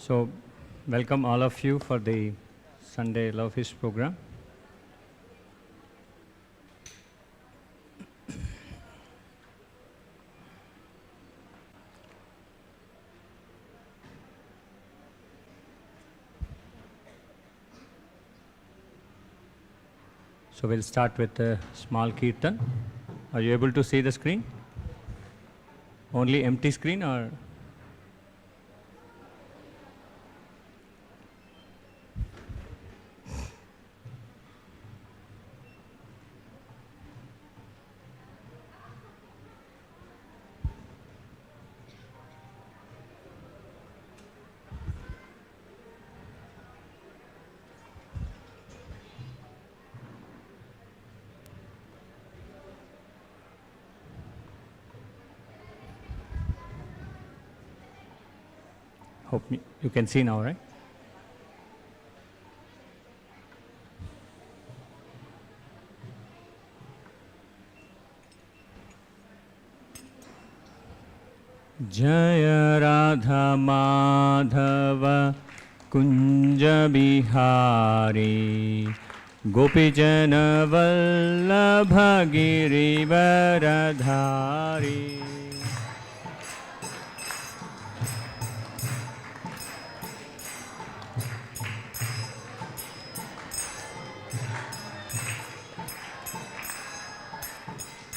So, welcome all of you for the Sunday Love Feast program. So, we'll start with a small kirtan. Are you able to see the screen? Only empty screen or? Hope you can see now, right? Jaya Radha Madhava Kunja Bihari Gopijana Vallabha Girivaradhari.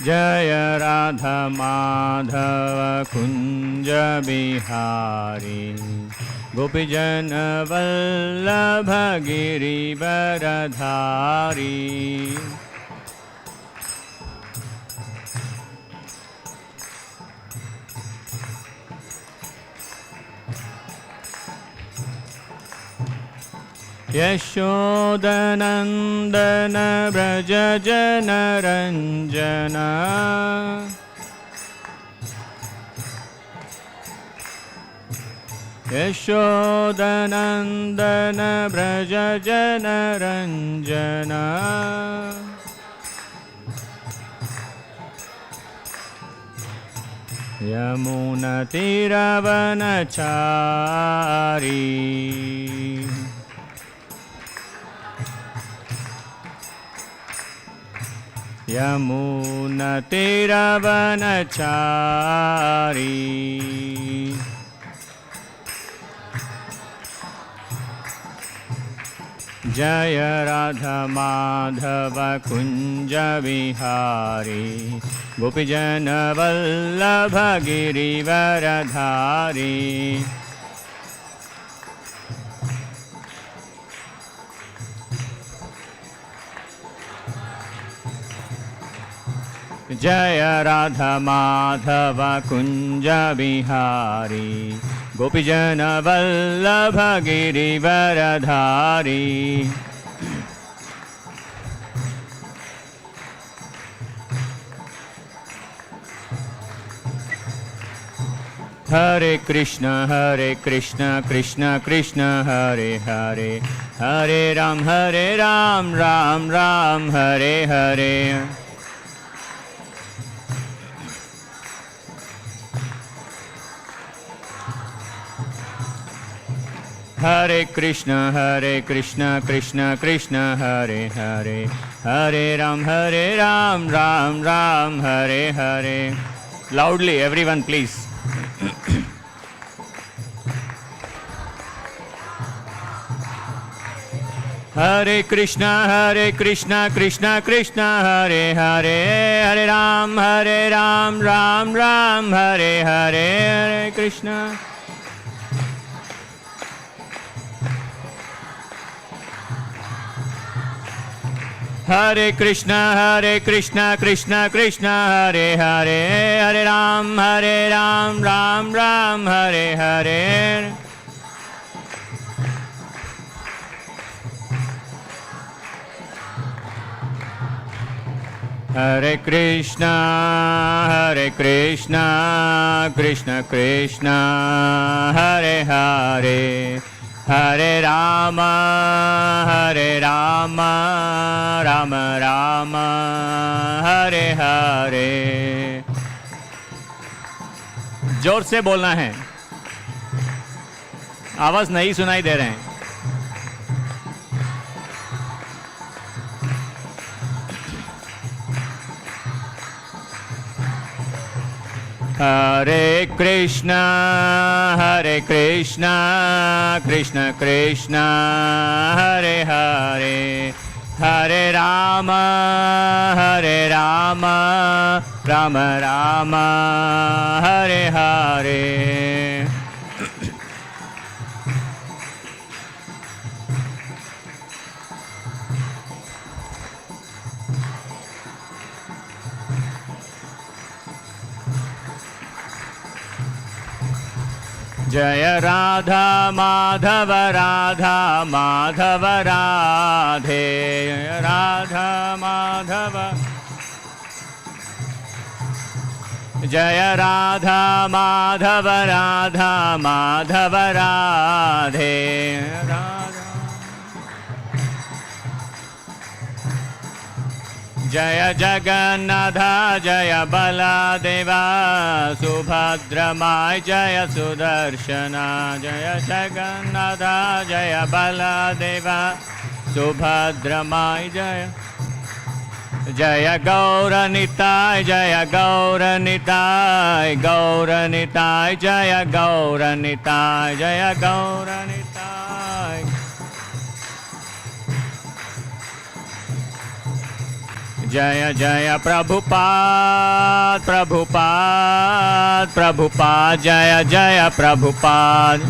Jaya Radha Madhava Kunja Bihari Gopijana Vallabha Girivaradhari. Yashodanandana Braja Jana Ranjana Yashodanandana Braja Jana Ranjana Yamuna Tiravanachari Yamuna Tiravanachari Jaya Radha Madhava Kunja Vihari Gopijana Vallabha Girivaradhari. Jaya Radha Madhava Kunja Bihari Gopijana Vallabha Girivaradhari. Hare Krishna, Krishna Krishna, Hare Hare, Hare Ram, Ram Ram, Hare Hare. Hare Krishna, Krishna Krishna, Hare Hare, Hare Ram, Ram Ram, Hare Hare. Loudly, everyone, please. Hare Krishna, Krishna Krishna, Hare Hare, Hare Ram, Ram Ram, Hare Hare, Hare Krishna. Hare Krishna, Krishna Krishna, Hare Hare, Hare Ram, Ram Ram, Hare Hare. Hare Krishna, Krishna Krishna, Hare Hare, Hare Rama, Rama Rama, Hare Hare. जोर से बोलना है. आवाज नहीं सुनाई दे रहे हैं। Hare Krishna, Krishna Krishna, Hare Hare, Hare Rama, Rama Rama, Hare Hare. Jaya Radha Madhava Radha Madhava Radhe, Jaya Radha Madhava, Jaya Radha Madhava Radha Madhava Radhe, Jaya Jagannatha Jaya Baladeva Subhadramai Jaya Sudarshana, Jaya Jagannatha Jaya Baladeva Subhadramai Jaya, Jaya Gauranitai Jaya Gauranitai, Gauranitai Jaya Gauranitai, Jaya Gauranitai. Jaya Jaya Prabhupada, Prabhupada, Prabhupada, Jaya Jaya Prabhupada.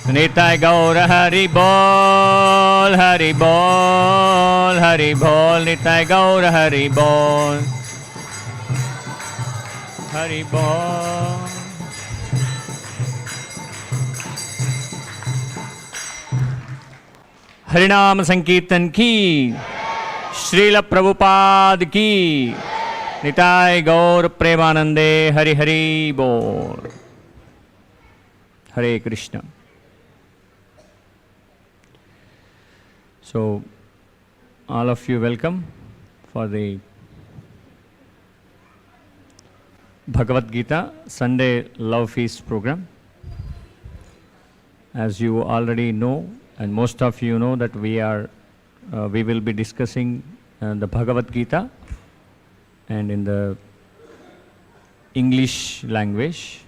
Nitai Gaura Hari Bol, Hari Bol, Hari Bol, Nitai Gaura Hari Bol, Hari Bol. हरिनाम संकीर्तन की, श्रील प्रभुपाद की, निताय गौर प्रेमानंदे, हरि हरि बोल. Hare Krishna. So, all of you welcome for the Bhagavad Gita Sunday Love Feast program. As you already know, and most of you know, that we will be discussing the Bhagavad Gita and in the English language.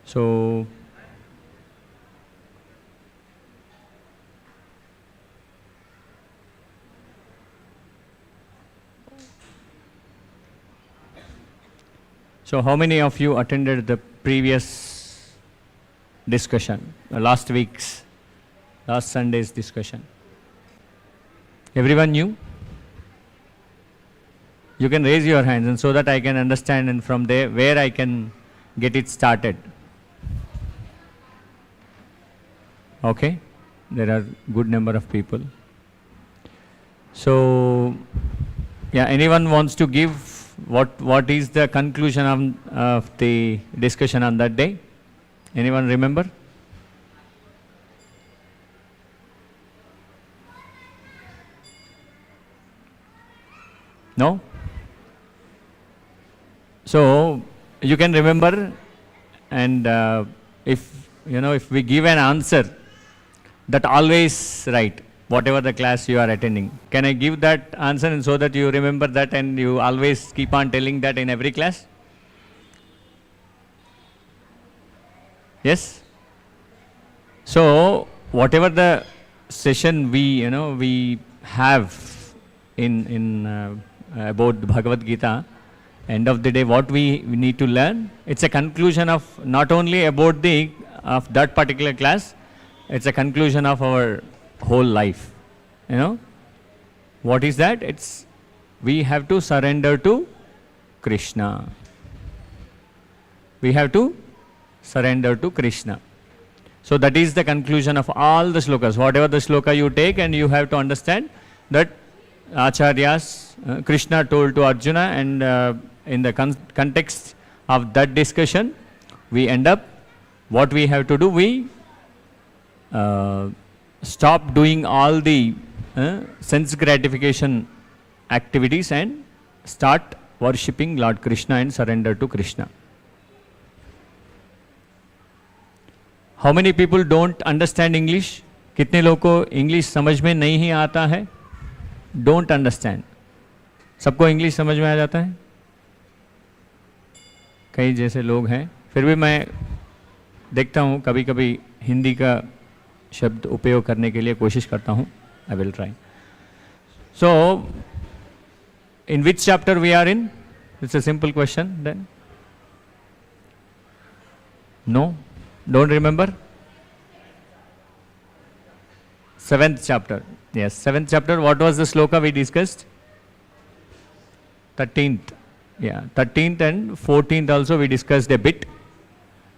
So how many of you attended the previous discussion, last Sunday's discussion? Everyone knew? You can raise your hands, and so that I can understand, and from there where I can get it started. Okay, there are good number of people. So, yeah, anyone wants to give what is the conclusion of the discussion on that day? Anyone remember? No? So you can remember, and if we give an answer, that always right, whatever the class you are attending. Can I give that answer, and so that you remember that and you always keep on telling that in every class? Yes? So whatever the session we have in about Bhagavad Gita, end of the day what we need to learn, it's a conclusion of not only about of that particular class, it's a conclusion of our whole life. What is that? It's we have to surrender to Krishna. We have to surrender to Krishna. So that is the conclusion of all the slokas. Whatever the sloka you take, and you have to understand that Acharyas, Krishna told to Arjuna, and in the context of that discussion, we end up, what we have to do, we stop doing all the sense gratification activities and start worshipping Lord Krishna and surrender to Krishna. How many people don't understand English? कितने लोगों को English समझ में नहीं ही आता है? Don't understand. सबको English समझ में आ जाता है? कई जैसे लोग हैं, फिर भी मैं देखता हूँ कभी कभी हिंदी का शब्द उपयोग करने के लिए कोशिश करता हूँ. I will try. So, in which chapter we are in? It's a simple question then. No? Don't remember? 7th chapter. Yes, 7th chapter. What was the sloka we discussed? 13th. Yeah, 13th and 14th also we discussed a bit.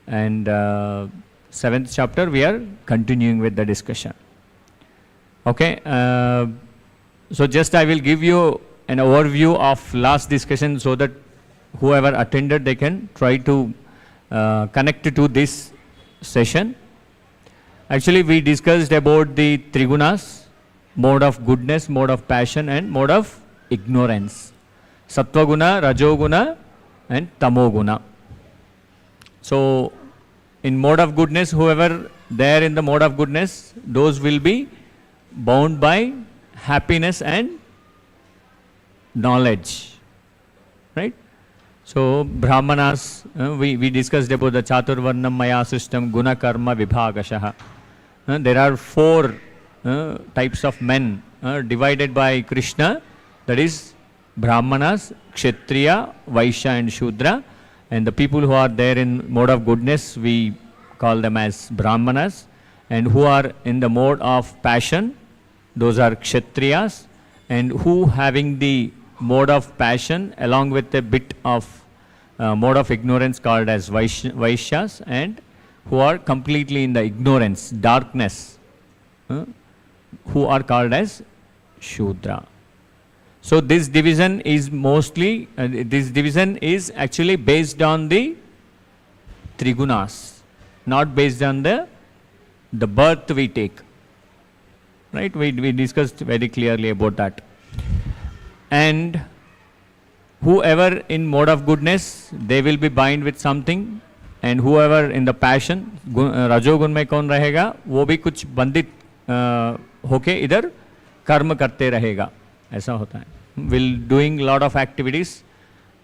And 7th chapter we are continuing with the discussion. Okay. So just I will give you an overview of last discussion so that whoever attended, they can try to connect to this session. Actually, we discussed about the trigunas, mode of goodness, mode of passion and mode of ignorance. Sattva guna, rajoguna and tamoguna. So, in mode of goodness, whoever there in the mode of goodness, those will be bound by happiness and knowledge. Right? So, Brahmanas, we discussed about the Chaturvarnam Maya system, Guna Karma Vibhagashaha. There are 4 types of men divided by Krishna, that is Brahmanas, Kshatriya, Vaishya and Shudra. And the people who are there in mode of goodness, we call them as Brahmanas. And who are in the mode of passion, those are Kshatriyas. And who having the mode of passion along with a bit of mode of ignorance called as Vaishyas, and who are completely in the ignorance, darkness, who are called as Shudra. So this division is mostly, this division is actually based on the trigunas, not based on the birth we take. Right? We discussed very clearly about that. And whoever in mode of goodness, they will be bind with something. And whoever in the passion, rajogun में कौन रहेगा, वो भी कुछ बंधित होके इधर कर्म करते रहेगा. ऐसा होता है. Will doing lot of activities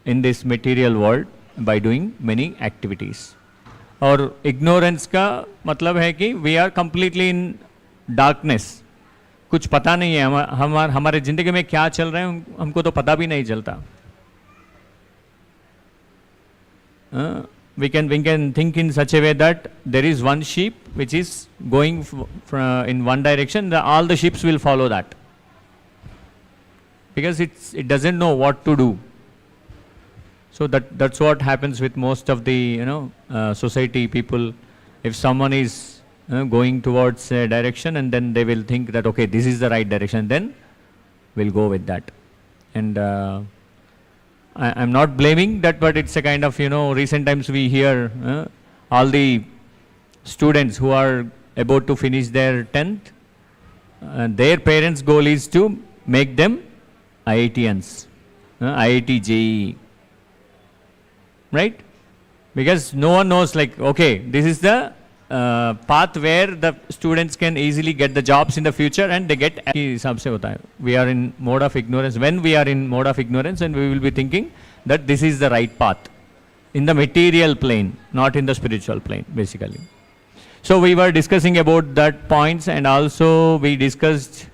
in this material world by doing many activities. और ignorance का मतलब है कि we are completely in darkness. कुछ पता नहीं है हमारे जिंदगी में क्या चल रहा है, हमको तो पता भी नहीं चलता. We can think in such a way that there is one sheep which is going in one direction, all the sheep will follow that. Because it doesn't know what to do. So that's what happens with most of the society people. If someone is going towards a direction and then they will think that okay, this is the right direction, then we'll go with that. And I'm not blaming that, but it's a kind of recent times we hear all the students who are about to finish their 10th, their parents' goal is to make them IITians, IIT JEE, right? Because no one knows like, okay, this is the path where the students can easily get the jobs in the future and they get. We are in mode of ignorance. When we are in mode of ignorance, and we will be thinking that this is the right path in the material plane, not in the spiritual plane, basically. So we were discussing about that points, and also we discussed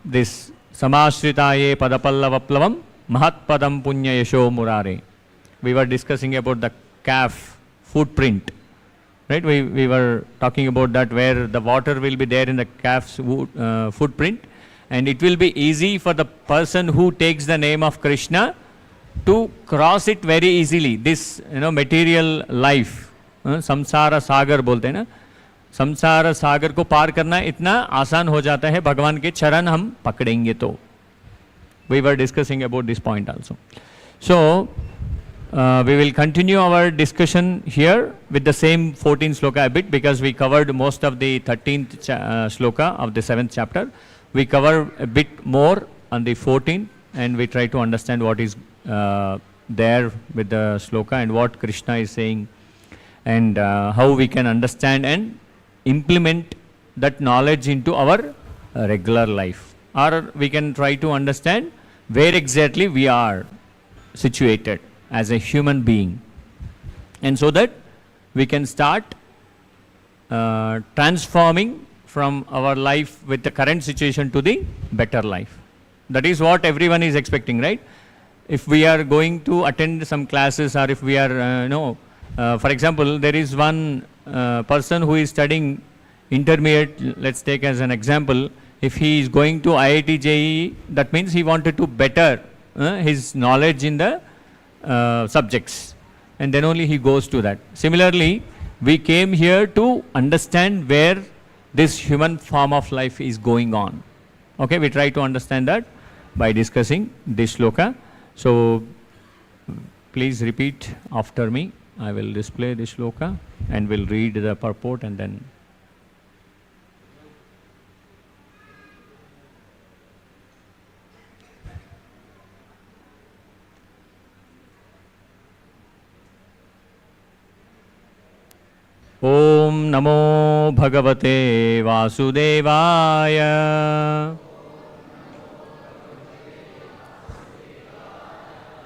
this Samashritaye Padapallavaplavam Mahatpadam Punya Yasho Murare. We were discussing about the calf footprint, right? We were talking about that, where the water will be there in the calf's footprint, and it will be easy for the person who takes the name of Krishna to cross it very easily. This material life, samsara sagar बोलते हैं ना, संसार सागर को पार करना इतना आसान हो जाता है भगवान के चरण हम पकड़ेंगे तो. We were discussing about this point also. So we will continue our discussion here with the same 14 sloka a bit, because we covered most of the 13th sloka of the 7th chapter. we cover a bit more on the 14th, and we try to understand what is there with the sloka and what Krishna is saying, and how we can understand and implement that knowledge into our regular life. Or we can try to understand where exactly we are situated as a human being, and so that we can start transforming from our life with the current situation to the better life. That is what everyone is expecting, right? If we are going to attend some classes, or if we are, for example, there is one person who is studying intermediate, let's take as an example, if he is going to IIT JEE, that means he wanted to better his knowledge in the subjects, and then only he goes to that. Similarly, we came here to understand where this human form of life is going on. Okay, we try to understand that by discussing this shloka. So please repeat after me. I will display this shloka and will read the purport, and then Om Namo Bhagavate Vasudevaya.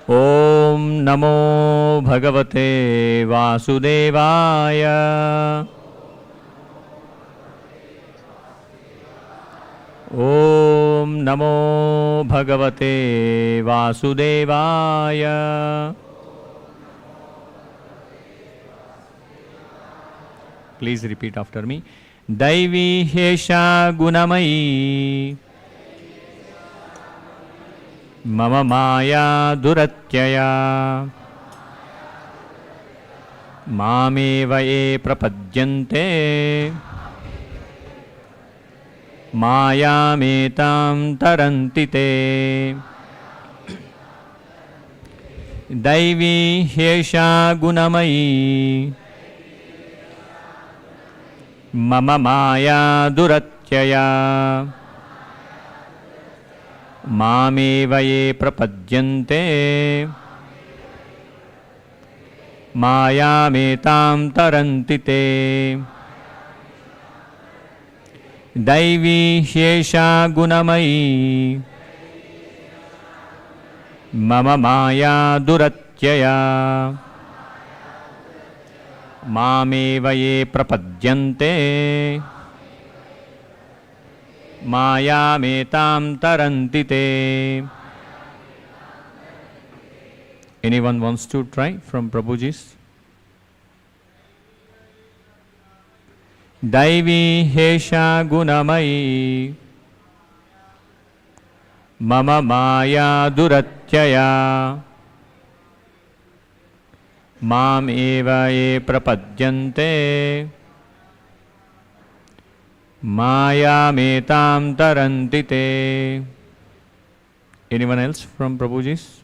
Om Namo Bhagavate Vasudevaya. Om Namo Bhagavate Vasudevaya. Please repeat after me. Daivi Hesha Gunamayi Mama Maya Duratyaya Mameva e prapadyante Mayametam tarantite. Daivi Hesha Gunamayi Mama Maya Duratyaya Mameva ye prapadyante Mayametam tarantite. Daivi Hesha Gunamayi Mama Maya Duratyaya Mameva ye prapadyante Mayametam tarantite. Anyone wants to try from Prabhuji's? Daivi Hesha Gunamayi Mama Maya Duratyaya Mam eva ye prapadyante Mayametam tarantite. Anyone else from Prabhuji's?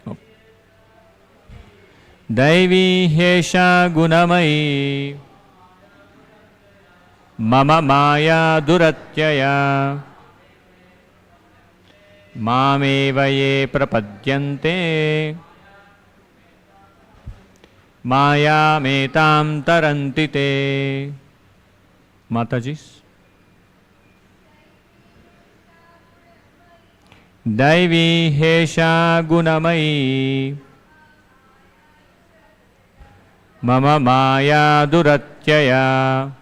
Oh. Daivi Hesha Gunamayi Mama Maya Duratyaya Mameva ye prapadyante Mayametam tarantite. Matajis. Daivi Hesha Gunamayi Mama Maya Duratyaya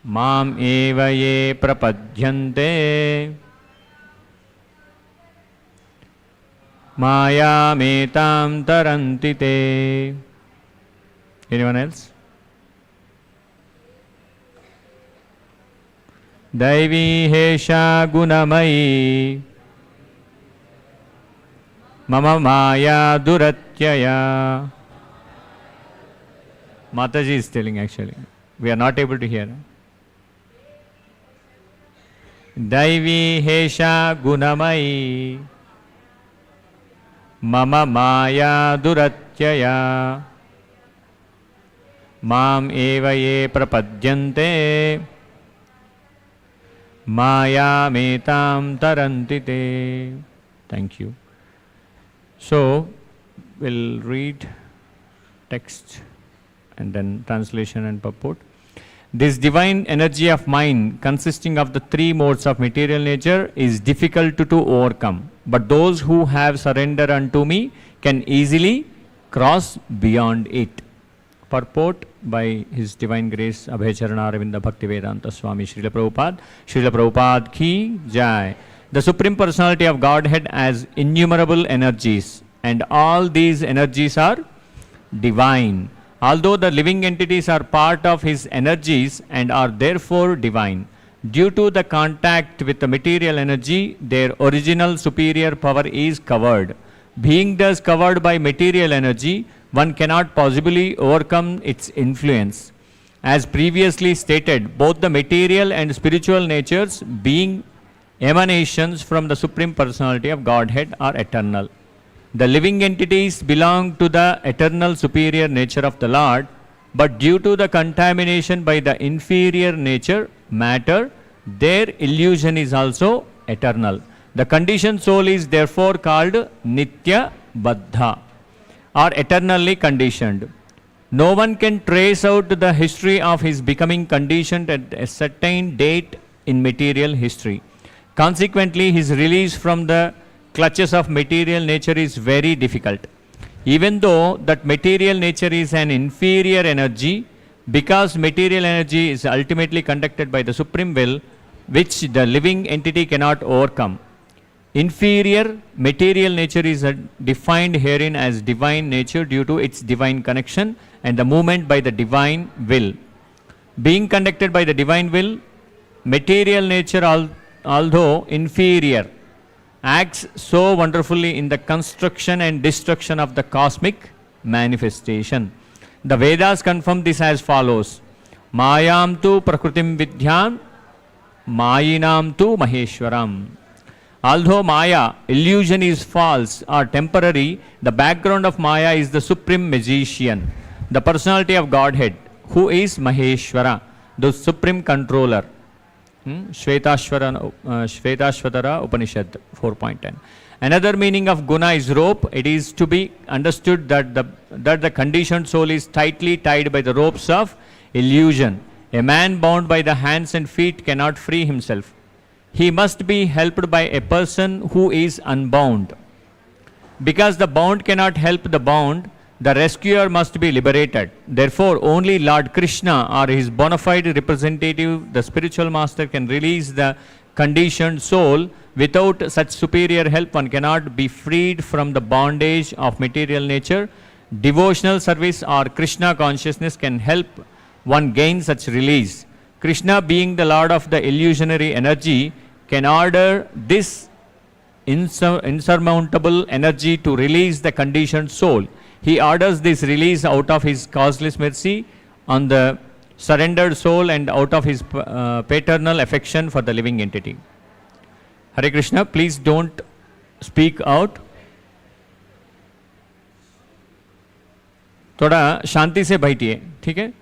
Mam eva ye prapadyante Mayametam tarantite. Anyone else? Daivi Hesha Gunamayi Mama Maya Duratyaya. Mataji is telling actually. We are not able to hear. Daivi Hesha Gunamayi Mama Maya Duratyaya माम एव ये प्रपद्यन्ते मायामेतां तरन्ति ते. Thank you. So we'll read text and then translation and purport. This divine energy of mind, consisting of the three modes of material nature, is difficult to overcome. But those who have surrendered unto me can easily cross beyond it. Purport by His Divine Grace Abhayacharana Aravinda Bhaktivedanta Swami Srila Prabhupada. Srila Prabhupada ki jai. The Supreme Personality of Godhead has innumerable energies, and all these energies are divine. Although the living entities are part of His energies and are therefore divine, due to the contact with the material energy, their original superior power is covered. Being thus covered by material energy, one cannot possibly overcome its influence. As previously stated, both the material and spiritual natures, being emanations from the Supreme Personality of Godhead, are eternal. The living entities belong to the eternal superior nature of the Lord, but due to the contamination by the inferior nature, matter, their illusion is also eternal. The conditioned soul is therefore called Nitya Baddha, or eternally conditioned. No one can trace out the history of his becoming conditioned at a certain date in material history. Consequently, his release from the clutches of material nature is very difficult. Even though that material nature is an inferior energy, because material energy is ultimately conducted by the Supreme Will, which the living entity cannot overcome. Inferior material nature is defined herein as divine nature due to its divine connection and the movement by the divine will. Being conducted by the divine will, material nature, although inferior, acts so wonderfully in the construction and destruction of the cosmic manifestation. The Vedas confirm this as follows: Mayam tu prakritim vidyam, Mayinam tu Maheshwaram. Although Maya, illusion, is false or temporary, the background of Maya is the supreme magician, the personality of Godhead, who is Maheshwara, the supreme controller. Shvetashvatara Upanishad 4.10. Another meaning of guna is rope. It is to be understood that the conditioned soul is tightly tied by the ropes of illusion. A man bound by the hands and feet cannot free himself. He must be helped by a person who is unbound. Because the bound cannot help the bound, the rescuer must be liberated. Therefore, only Lord Krishna or his bona fide representative, the spiritual master, can release the conditioned soul. Without such superior help, one cannot be freed from the bondage of material nature. Devotional service or Krishna consciousness can help one gain such release. Krishna, being the Lord of the illusionary energy, can order this insurmountable energy to release the conditioned soul. He orders this release out of his causeless mercy on the surrendered soul and out of his paternal affection for the living entity. Hare Krishna, please don't speak out. थोड़ा शांति से बैठिए, ठीक है?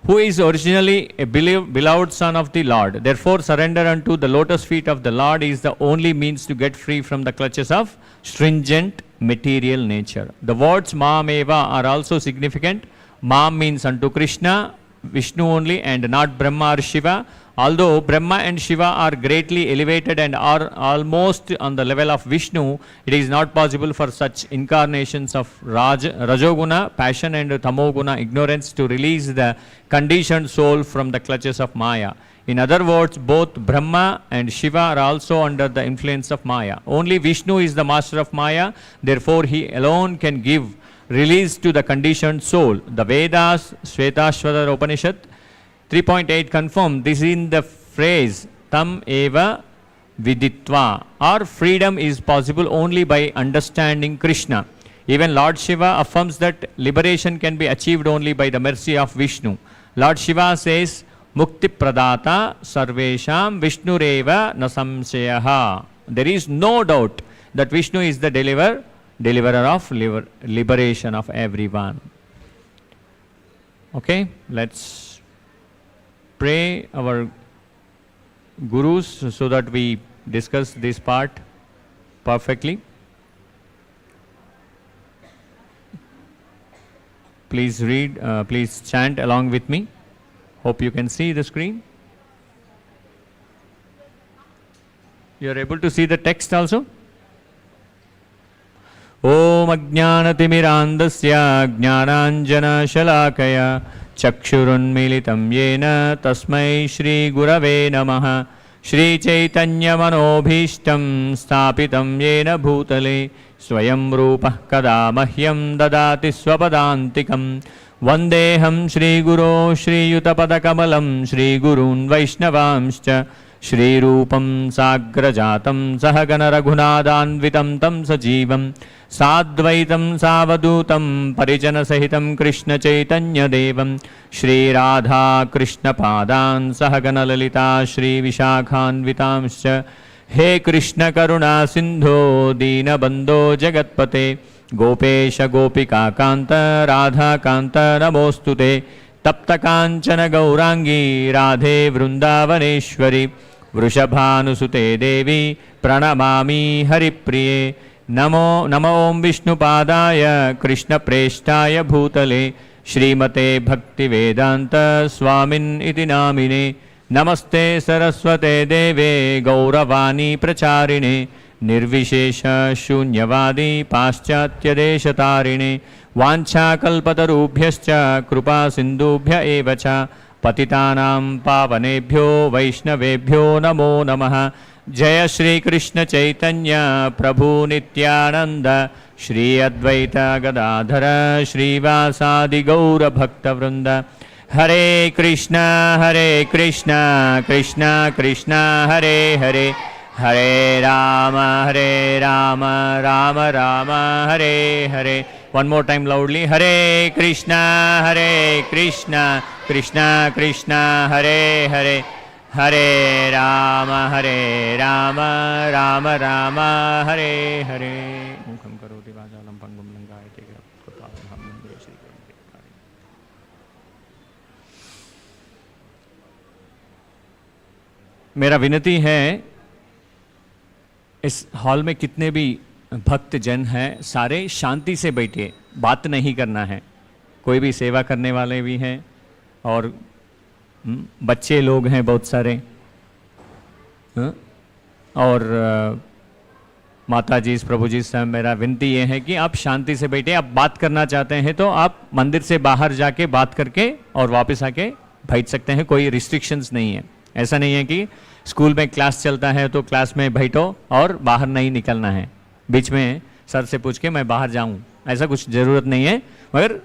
Who is originally a beloved son of the Lord. Therefore, surrender unto the lotus feet of the Lord is the only means to get free from the clutches of stringent material nature. The words Mam Eva are also significant. Mam means unto Krishna, Vishnu only, and not Brahma or Shiva. Although Brahma and Shiva are greatly elevated and are almost on the level of Vishnu, it is not possible for such incarnations of Rajoguna, passion, and Tamoguna, ignorance, to release the conditioned soul from the clutches of Maya. In other words, both Brahma and Shiva are also under the influence of Maya. Only Vishnu is the master of Maya, therefore he alone can give release to the conditioned soul. The Vedas, Shvetashvatara Upanishad 3.8 confirm this in the phrase Tam Eva Viditva, or freedom is possible only by understanding Krishna. Even Lord Shiva affirms that liberation can be achieved only by the mercy of Vishnu. Lord Shiva says, Mukti Pradata Sarvesham Vishnureva Nasamseyaha. There is no doubt that Vishnu is the deliverer of liberation of everyone. Okay, let's pray our gurus so that we discuss this part perfectly. Please read, please chant along with me. Hope you can see the screen. You are able to see the text also? Om Ajnanatimirandasya Jnananjana Chakshurunmilitam Yena Tasmai Shri Gurave Namaha Shri Chaitanya Manobhishtam Stapitam Yena Bhutale Swayam Rupa Kada Mahyam Dadati Swapadantikam Vandeham Shri Guru Shri Yutapadakamalam Shri Gurun Vaishnavamscha Shri Rupam Sagrajatam Sahagana Raghunadanvitam Tam Sajivam Sadvaitam Savadutam Parijana Sahitam Krishna Chaitanya Devam Shri Radha Krishna Padan Sahagana Lalita Shri Vishakhanvitamscha He Krishna Karuna Sindho Dina Bandho Jagatpate Gopesha Gopika Kanta Radha Kanta Namostute Tapta Kanchana Gaurangi Radhe Vrindavaneshwari Vrishabhanusute Devi Pranamami Haripriye Namo Om Vishnupadaya Krishna Preshtaya Bhutale Srimate Bhakti Vedanta Swamin iti namine Namaste Saraswate Deve Gauravani Pracharine Nirvishesha Shunyavadi Paschatya Deshatarine Vancha Kalpatarubhyascha Krupa Sindubhya Evacha Patitanam Pavanebhyo Vaishnavebhyo Namo Namaha Jaya Shri Krishna Chaitanya Prabhu Nityananda Shri Advaita Gadadhara Shri Vasadi Gaura Bhakta Vrinda Hare Krishna Krishna Krishna Hare Hare Hare Rama Rama Rama Hare Hare. One more time loudly. Hare Krishna Krishna Krishna Hare Hare Hare Rama Rama Rama Hare Hare. Mukham karoti vajalam pangum langayate कृपालम हम वंदे श्री गुरुं देवकारि. मेरा विनती है, इस hall में कितने भी भक्त जन हैं सारे शांति से बैठिए, बात नहीं करना है. कोई भी सेवा करने वाले भी हैं और बच्चे लोग हैं बहुत सारे, और माता जी प्रभु जी से मेरा विनती ये है कि आप शांति से बैठे. आप बात करना चाहते हैं तो आप मंदिर से बाहर जाके बात करके और वापस आके बैठ सकते हैं. कोई रिस्ट्रिक्शंस नहीं है. ऐसा नहीं है कि स्कूल में क्लास चलता है तो क्लास में बैठो और बाहर नहीं निकलना है, बीच में सर से पूछ के मैं बाहर जाऊं, ऐसा कुछ ज़रूरत नहीं है. मगर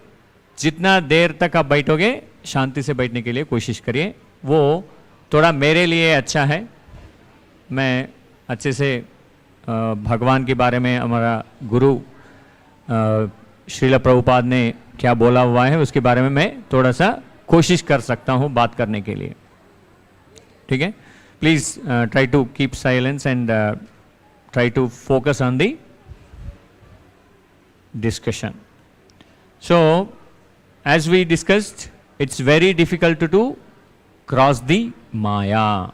जितना देर तक आप बैठोगे शांति से बैठने के लिए कोशिश करिए. वो थोड़ा मेरे लिए अच्छा है. मैं अच्छे से भगवान के बारे में हमारा गुरु श्रील प्रभुपाद ने क्या बोला हुआ है उसके बारे में मैं थोड़ा सा कोशिश कर सकता हूँ बात करने के लिए. ठीक है. Please try to keep silence and try to focus on the discussion. So, as we discussed, it's very difficult to cross the Maya,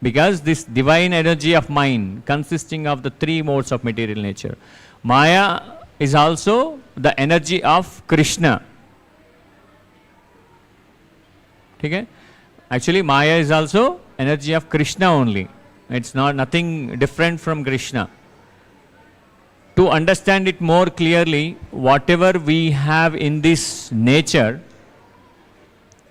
because this divine energy of mind consisting of the three modes of material nature. Maya is also the energy of Krishna. ठीक है. Actually, Maya is also energy of Krishna only. It's not nothing different from Krishna. To understand it more clearly, whatever we have in this nature,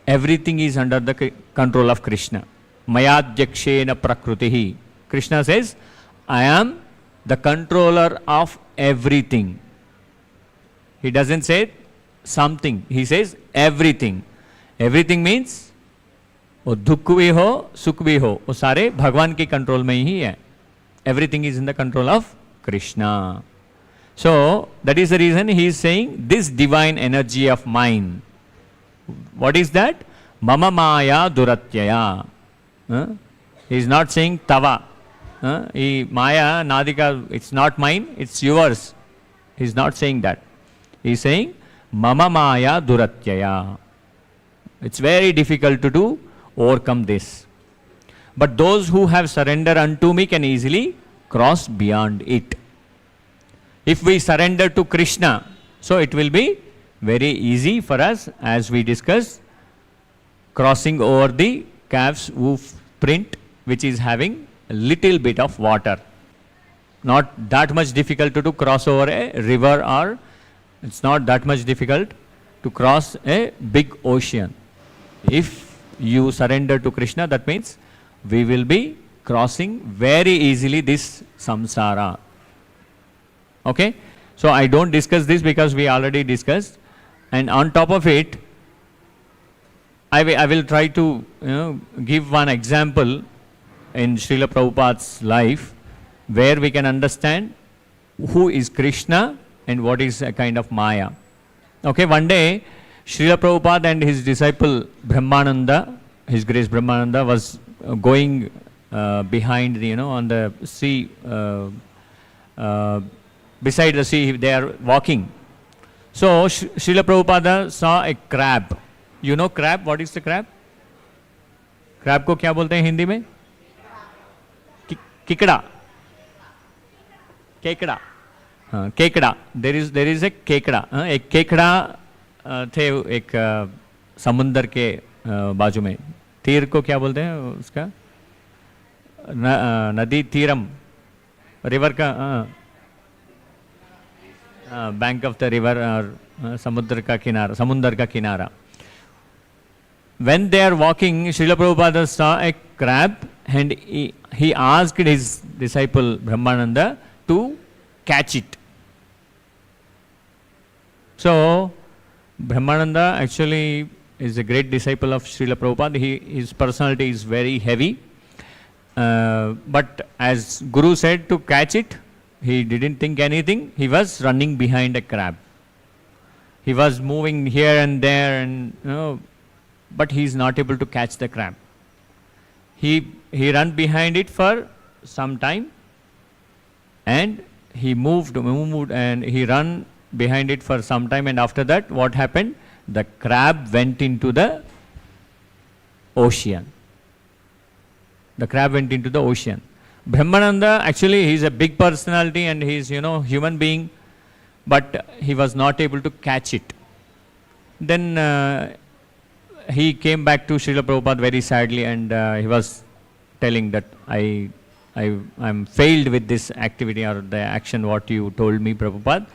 everything is under the control of Krishna. Mayadhyakshena prakrutihi. Krishna says, I am the controller of everything. He doesn't say something. He says everything. Everything means वो दुख भी हो सुख भी हो वो सारे भगवान के कंट्रोल में ही है. Everything is in the control of Krishna. So that is the reason he is saying this divine energy of mine. What is that? Mama Maya Duratyaya. He is not saying Tava. Maya, Nadika, it's not mine, it's yours. He is not saying that. He is saying Mama Maya Duratyaya. It's very difficult to overcome this. But those who have surrendered unto me can easily cross beyond it. If we surrender to Krishna, so it will be very easy for us, as we discussed, crossing over the calf's hoof print, which is having a little bit of water. Not that much difficult to cross over a river, or it's not that much difficult to cross a big ocean. If you surrender to Krishna, that means we will be crossing very easily this samsara. Okay? So I don't discuss this because we already discussed. And on top of it, I will try to give one example in Srila Prabhupada's life, where we can understand who is Krishna and what is a kind of Maya. Okay, one day Srila Prabhupada and his disciple Brahmananda, His Grace Brahmananda, was going behind on the sea, beside the sea, they are walking. So Srila Prabhupada saw a crab. You know crab? What is the crab? Crab को क्या बोलते हैं हिंदी में? किकड़ा. केकड़ा. हाँ, केकड़ा. There is a केकड़ा. एक केकड़ा थे एक समुंदर के बाजू में. तीर को क्या बोलते हैं उसका? नदी तीरम. रिवर का बैंक ऑफ द रिवर, और समुद्र का किनारा, समुंदर का किनारा. When they are walking, Srila Prabhupada saw a crab, and he asked his disciple Brahmananda to catch it. So Brahmananda actually is a great disciple of Srila Prabhupada. His personality is very heavy. But as Guru said to catch it, he didn't think anything. He was running behind a crab. He was moving here and there, and but he is not able to catch the crab. He ran behind it for some time, and he moved, and he ran behind it for some time, and after that, what happened? The crab went into the ocean. The crab went into the ocean. Brahmananda, actually, he is a big personality, and he is, human being, but he was not able to catch it. Then he came back to Srila Prabhupada very sadly, and he was telling that I'm failed with this activity or the action what you told me, Prabhupada.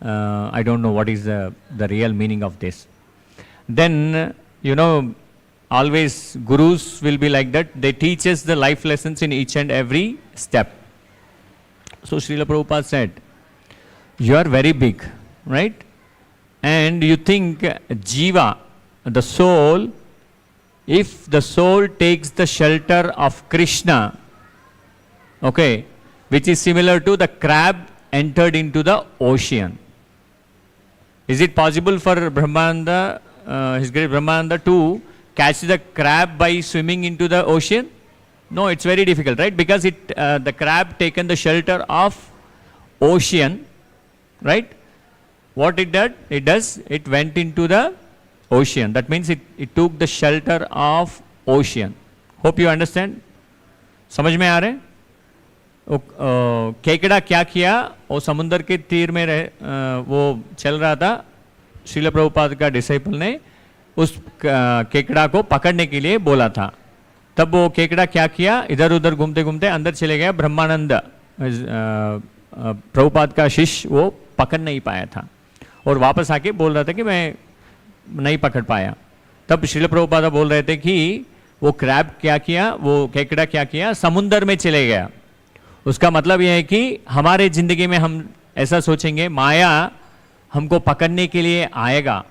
I don't know what is the real meaning of this. Then, always gurus will be like that. They teach us the life lessons in each and every step. So Srila Prabhupada said, you are very big, right? And you think Jiva, the soul, if the soul takes the shelter of Krishna, okay, which is similar to the crab entered into the ocean. Is it possible for Brahmananda, His Grace Brahmananda, to catch the crab by swimming into the ocean? No, it's very difficult, right? Because the crab taken the shelter of ocean, right? What it does, it went into the ocean. That means it took the shelter of ocean. Hope you understand. समझ में आ रहे? केकड़ा क्या किया? वो समुद्र के तीर में वो चल रहा था. श्रील प्रभुपाद का डिसाइपल ने उस केकड़ा को पकड़ने के लिए बोला था. तब वो केकड़ा क्या किया? इधर उधर घूमते घूमते अंदर चले गया. ब्रह्मानंद प्रभुपाद का शिष्य वो पकड़ नहीं पाया था और वापस आके बोल रहा था कि मैं नहीं पकड़ पाया. तब श्रील प्रभुपाद बोल रहे थे कि वो क्रैब क्या किया, वो केकड़ा क्या किया, समुद्र में चले गया. उसका मतलब यह है कि हमारे जिंदगी में हम ऐसा सोचेंगे माया हमको पकड़ने के लिए आएगा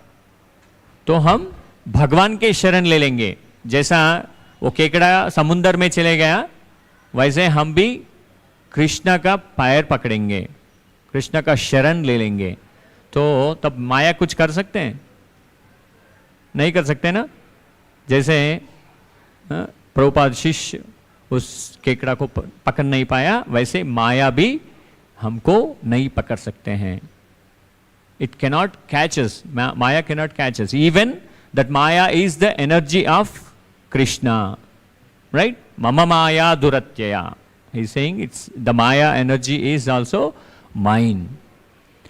तो हम भगवान के शरण ले लेंगे. जैसा वो केकड़ा समुद्र में चले गया वैसे हम भी कृष्ण का पैर पकड़ेंगे, कृष्ण का शरण ले लेंगे. तो तब माया कुछ कर सकते हैं? नहीं कर सकते ना. जैसे प्रभुपाद शिष्य उस केकड़ा को पकड़ नहीं पाया वैसे माया भी हमको नहीं पकड़ सकते हैं. It cannot catch us. Maya cannot catch us. Even That Maya is the energy of Krishna, right? Mama Maya Duratyaya. He's saying it's the Maya energy is also mine.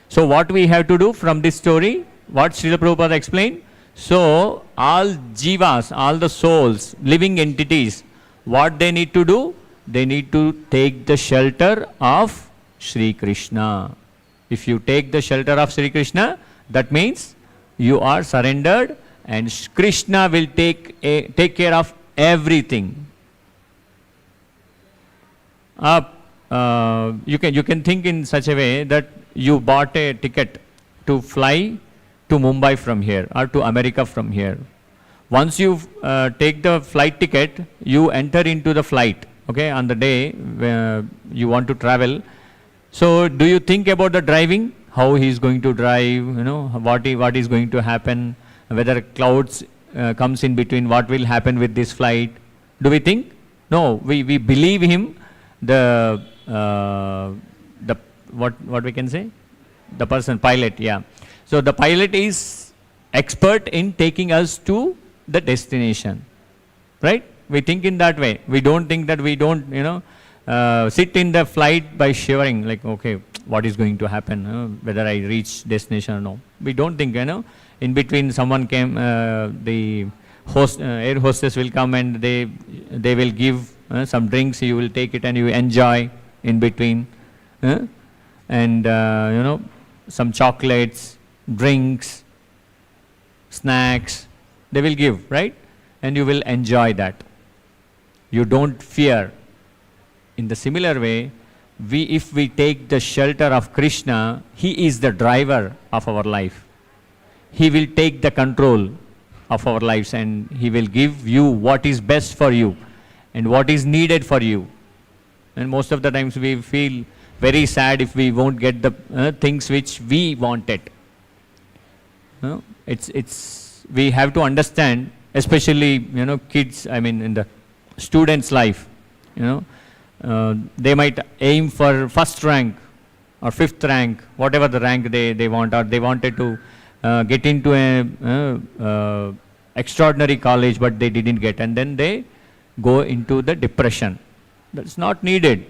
So what we have to do from this story, what Srila Prabhupada explained, so all jivas, all the souls, living entities, what they need to do? They need to take the shelter of Sri Krishna. If you take the shelter of Sri Krishna, that means you are surrendered and Krishna will take care of everything. You can think in such a way that you bought a ticket to fly to Mumbai from here or to America from here. Once you take the flight ticket, you enter into the flight, okay, on the day you want to travel. So do you think about the driving? How he is going to drive, what is going to happen, whether clouds comes in between, what will happen with this flight? Do we think? No, we believe him, what we can say? The person, pilot, yeah. So the pilot is expert in taking us to the destination, right? We think in that way. We don't think that we don't, sit in the flight by shivering, like, okay, what is going to happen, whether I reach destination or no. We don't think, in between someone came, the air hostess will come and they will give some drinks, you will take it and you enjoy in between, and some chocolates, drinks, snacks, they will give, right? And you will enjoy that. You don't fear. In the similar way, if we take the shelter of Krishna, he is the driver of our life. He will take the control of our lives and he will give you what is best for you and what is needed for you. And most of the times we feel very sad if we won't get the things which we wanted. We have to understand, especially kids, in the students' life, they might aim for first rank or fifth rank, whatever the rank they want, or they wanted to get into a extraordinary college, but they didn't get, and then they go into the depression. That's not needed.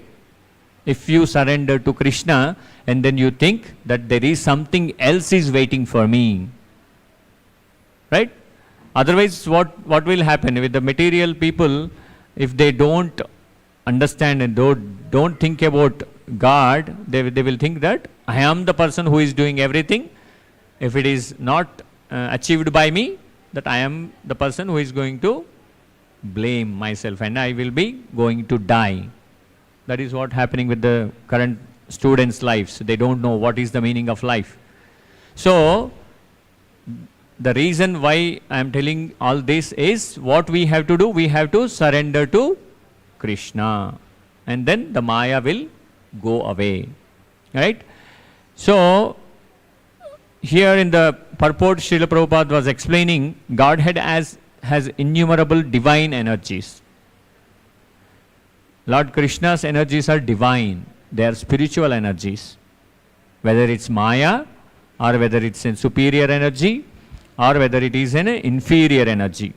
If you surrender to Krishna and then you think that there is something else is waiting for me, right? Otherwise, what will happen with the material people? If they don't understand and don't think about God, they will think that I am the person who is doing everything. If it is not achieved by me, that I am the person who is going to blame myself and I will be going to die. That is what happening with the current students' lives. They don't know what is the meaning of life. So the reason why I am telling all this is what we have to do. We have to surrender to Krishna and then the Maya will go away, right? So here in the purport, Srila Prabhupada was explaining Godhead has innumerable divine energies. Lord Krishna's energies are divine. They are spiritual energies. Whether it's Maya or whether it's a superior energy or whether it is an inferior energy.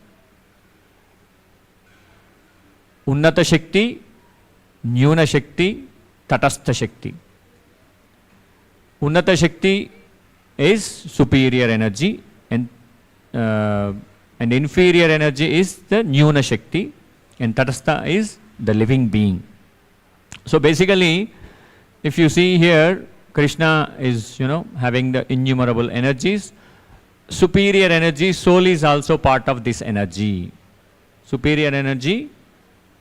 Unnata Shakti, Nyuna Shakti, Tatastha Shakti. Unnata Shakti is superior energy and inferior energy is the Nyuna Shakti and Tatastha is the living being. So basically, if you see here, Krishna is, having the innumerable energies. Superior energy, soul is also part of this energy. Superior energy,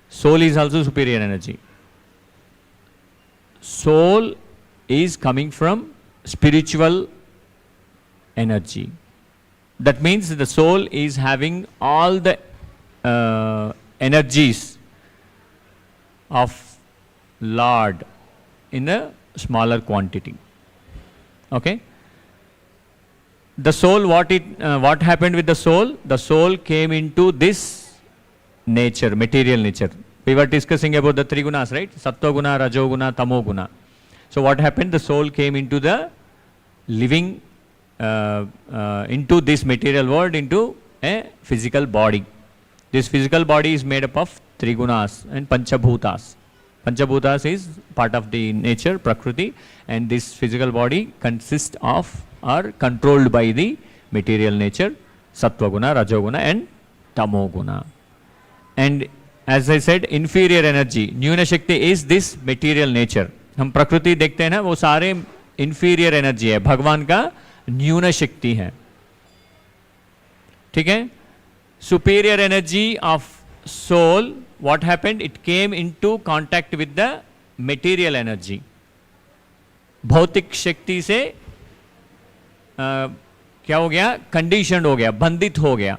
soul is also superior energy. Soul is coming from spiritual energy. That means the soul is having all the energies of Lord in a smaller quantity. Okay? The soul, what happened with the soul? The soul came into this nature, material nature. We were discussing about the three gunas, right? Sattva guna, Rajo guna, Tamo guna. So what happened? The soul came into the living, into this material world, into a physical body. This physical body is made up of Trigunas and Panchabhutas. Panchabhutas is part of the nature, Prakriti, and this physical body consists of or controlled by the material nature, Sattva-guna, Rajoguna and Tamoguna. And as I said, inferior energy, न्यून शक्ति is this material nature. हम प्रकृति देखते हैं ना, वो सारे inferior energy है, भगवान का न्यून शक्ति है, ठीक है. Superior energy of soul, what happened? It came into contact with the material energy. भौतिक शक्ति से क्या हो गया? कंडीशनड हो गया, बंधित हो गया.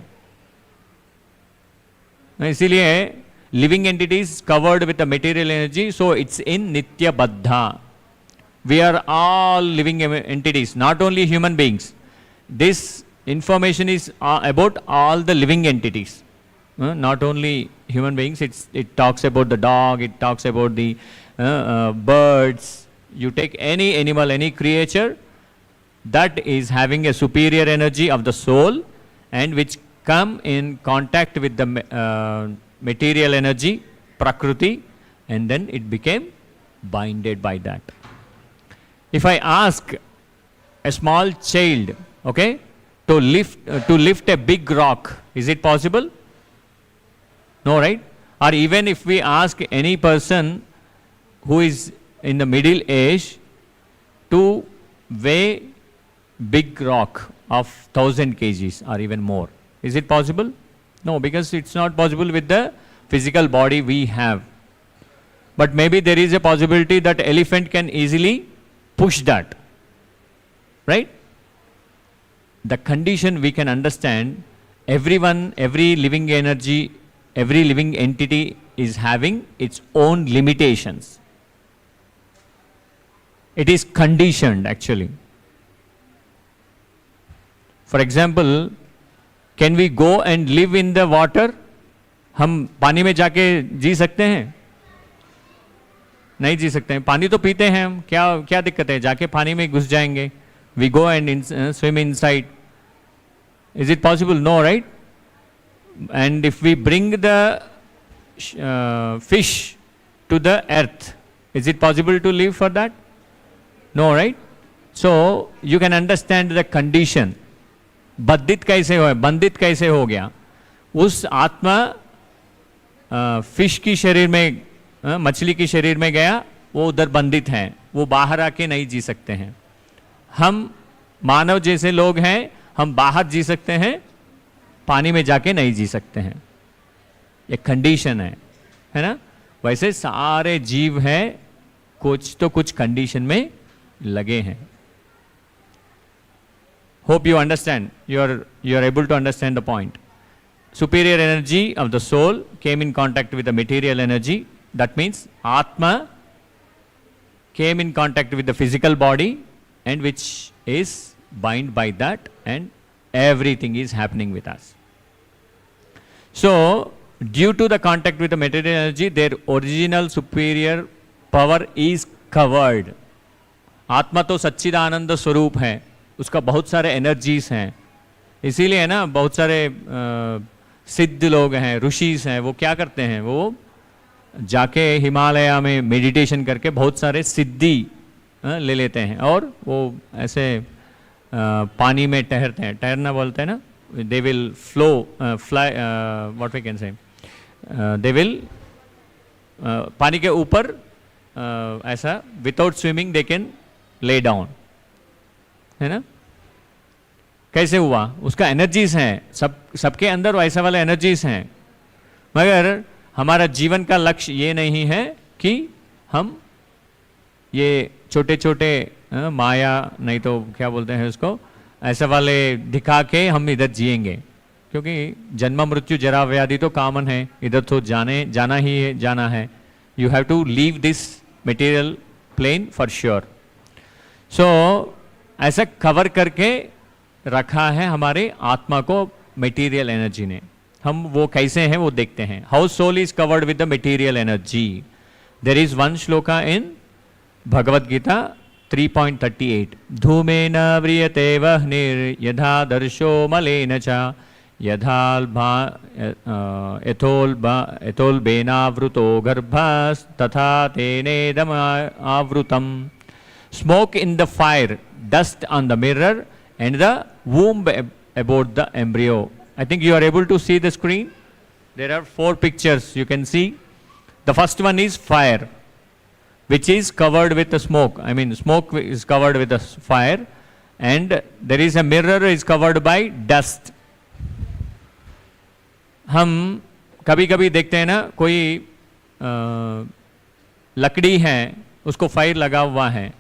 इसीलिए living entities covered with the material energy, so it's in nitya baddha. We are all living entities, not only human beings. This information is about all the living entities, not only human beings. It talks about the dog, it talks about the birds. You take any animal, any creature that is having a superior energy of the soul and which come in contact with the material energy, Prakriti, and then it became binded by that. If I ask a small child, okay, to lift a big rock, is it possible? No, right? Or even if we ask any person who is in the middle age to weigh big rock of 1000 kgs or even more, is it possible? No, because it's not possible with the physical body we have. But maybe there is a possibility that elephant can easily push that, right? The condition we can understand, everyone, every living energy, every living entity is having its own limitations. It is conditioned actually. For example, can we go and live in the water? हम पानी में जाके जी सकते हैं? नहीं जी सकते हैं. पानी तो पीते हैं हम, क्या दिक्कत है? जाके पानी में घुस जाएंगे. We go and swim inside. Is it possible? No, right? And if we bring the fish to the earth, is it possible to live for that? No, right? So you can understand the condition. बंधित कैसे हो गया? उस आत्मा fish की शरीर में, मछली की शरीर में गया, वो उधर बंधित हैं, वो बाहर आके नहीं जी सकते हैं. हम मानव जैसे लोग हैं, हम बाहर जी सकते हैं, पानी में जाके नहीं जी सकते हैं. ये कंडीशन है ना? वैसे सारे जीव हैं, कुछ तो कुछ कंडीशन में लगे हैं. Hope you understand. You are able to understand the point. Superior energy of the soul came in contact with the material energy. That means Atma came in contact with the physical body, and which is bound by that, and everything is happening with us. So, due to the contact with the material energy, their original superior power is covered. आत्मा तो सच्चिदानंद स्वरूप है, उसका बहुत सारे energies हैं. इसीलिए ना बहुत सारे सिद्ध लोग हैं, ऋषिस हैं, वो क्या करते हैं? वो जाके हिमालय में मेडिटेशन करके बहुत सारे सिद्धि ले लेते हैं और वो ऐसे पानी में ठहरते हैं. ठहरना बोलते हैं ना, they will flow, fly, what we can say, they will पानी के ऊपर ऐसा without swimming they can lay down, है ना? कैसे हुआ? उसका एनर्जीज हैं, सबके अंदर वैसा वाले एनर्जीज हैं. मगर हमारा जीवन का लक्ष्य ये नहीं है कि हम ये छोटे छोटे माया, नहीं तो क्या बोलते हैं उसको, ऐसे वाले दिखा के हम इधर जिएंगे. क्योंकि जन्म मृत्यु जरा व्याधि तो कॉमन है, इधर तो जाना है. You have to leave this material plane for sure. So ऐसा कवर करके रखा है हमारे आत्मा को मटेरियल एनर्जी ने. हम वो कैसे हैं वो देखते हैं. How soul is covered with the material energy. There is one shloka in Bhagavad Gita 3.38. धूमेन व्रियते वह्निर्यथा दर्शो मलेन च यथोल्बेनावृतो गर्भस् तथा तेनेदम आवृतम. Smoke in the fire, dust on the mirror, and the womb about the embryo. I think you are able to see the screen. There are 4 pictures you can see. The first one is fire, which is covered with the smoke. I mean, smoke is covered with the fire, and there is a mirror is covered by dust. हम कभी कभी देखते हैं ना, कोई लकड़ी है, उसको फायर लगा हुआ है,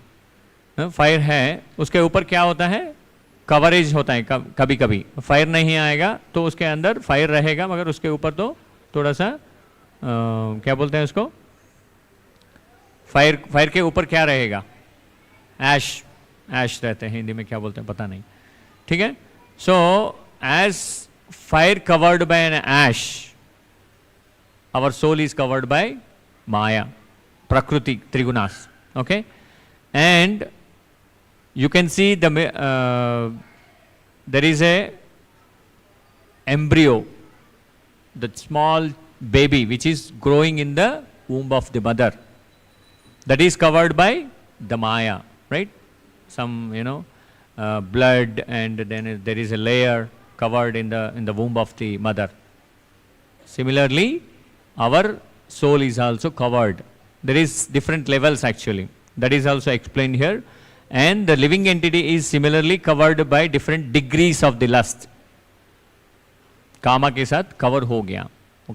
फायर है, उसके ऊपर क्या होता है, कवरेज होता है. कभी कभी फायर नहीं आएगा तो उसके अंदर फायर रहेगा, मगर उसके ऊपर तो थोड़ा सा क्या बोलते हैं उसको, फायर के ऊपर क्या रहेगा, ऐश रहते हैं. हिंदी में क्या बोलते हैं पता नहीं. ठीक है. So as fire covered by an ash, our soul is covered by Maya, Prakriti, Trigunas. Okay, and you can see there is a embryo, the small baby which is growing in the womb of the mother, that is covered by the Maya, right? Some blood, and then there is a layer covered in the womb of the mother. Similarly, our soul is also covered. There is different levels actually. That is also explained here. And the living entity is similarly covered by different degrees of the lust. कामा के साथ cover हो गया.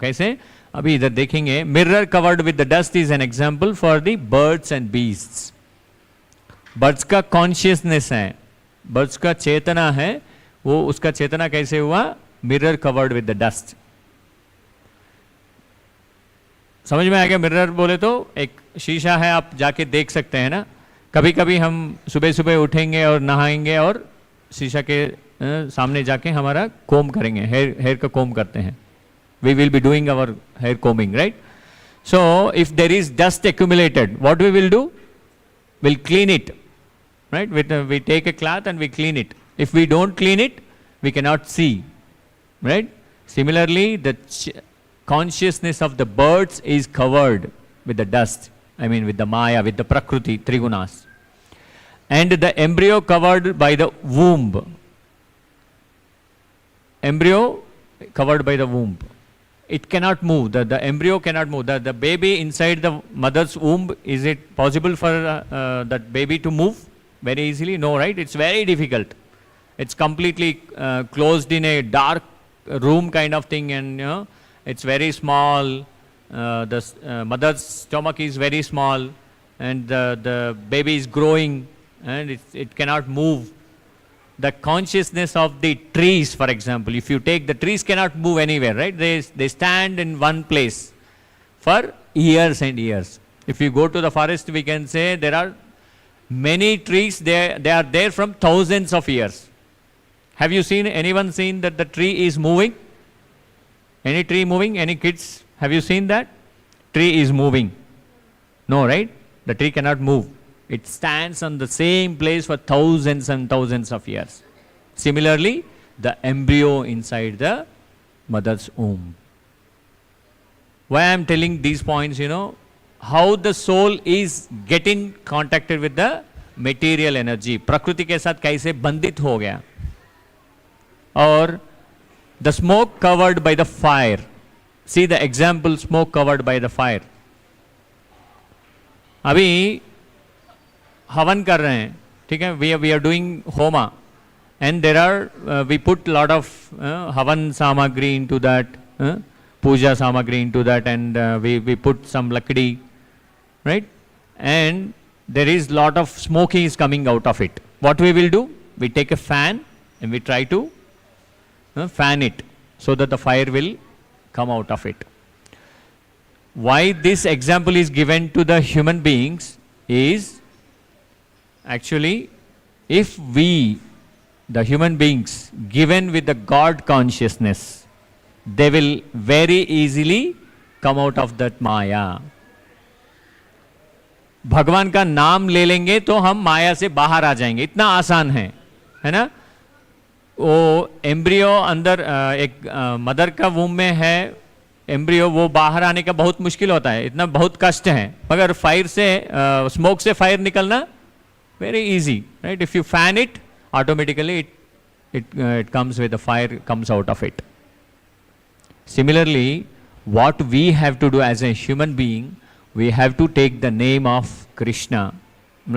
कैसे? अभी इधर देखेंगे. Mirror covered with the dust is an example for the birds and beasts. Birds का consciousness है, birds का चेतना है, वो उसका चेतना कैसे हुआ? Mirror covered with the dust. समझ में आ गया? मिरर बोले तो एक शीशा है, आप जाके देख सकते हैं ना. कभी कभी हम सुबह सुबह उठेंगे और नहाएंगे और शीशा के सामने जाके हमारा कोम करेंगे, हेयर का कोम करते हैं. We will be doing our hair combing, right? So if there is dust accumulated, what we will do? Will clean it, right? We take a cloth and we clean it. If we don't clean it, we cannot see, right? Similarly, the consciousness of the birds is covered with the dust. I mean, with the Maya, with the Prakriti, Trigunas. And the embryo covered by the womb. Embryo covered by the womb. It cannot move. The embryo cannot move. The baby inside the mother's womb, is it possible for that baby to move very easily? No, right? It's very difficult. It's completely closed in a dark room kind of thing, and it's very small. The mother's stomach is very small, and the baby is growing, and it cannot move. The consciousness of the trees, for example, if you take, the trees cannot move anywhere, right? They stand in one place for years and years. If you go to the forest, we can say there are many trees, they are there from thousands of years. Have you seen, anyone seen that the tree is moving? Any tree moving? Any kids? Have you seen that? Tree is moving. No, right? The tree cannot move. It stands on the same place for thousands and thousands of years. Similarly, the embryo inside the mother's womb. Why I am telling these points, how the soul is getting contacted with the material energy. प्रकृति के साथ कैसे बंधित हो गया. Or the smoke covered by the fire. See the example, smoke covered by the fire. अभी हवन कर रहे हैं, ठीक है? We are doing homa, and there are we put lot of havan samagri into that, puja samagri into that, and we put some lakdi, right? And there is lot of smoking is coming out of it. What we will do? We take a fan and we try to fan it so that the fire will come out of it. Why this example is given to the human beings is actually, if we, the human beings, given with the God consciousness, they will very easily come out of that Maya. भगवान का नाम ले लेंगे तो हम माया से बाहर आ जाएंगे, इतना आसान है ना? वो एम्ब्रियो अंदर एक मदर का वूम में है, एम्ब्रियो, वो बाहर आने का बहुत मुश्किल होता है, इतना बहुत कष्ट है। मगर फायर से स्मोक से फायर निकलना very easy, right? If you fan it, automatically it comes with the fire comes out of it. Similarly, what we have to do as a human being, we have to take the name of Krishna,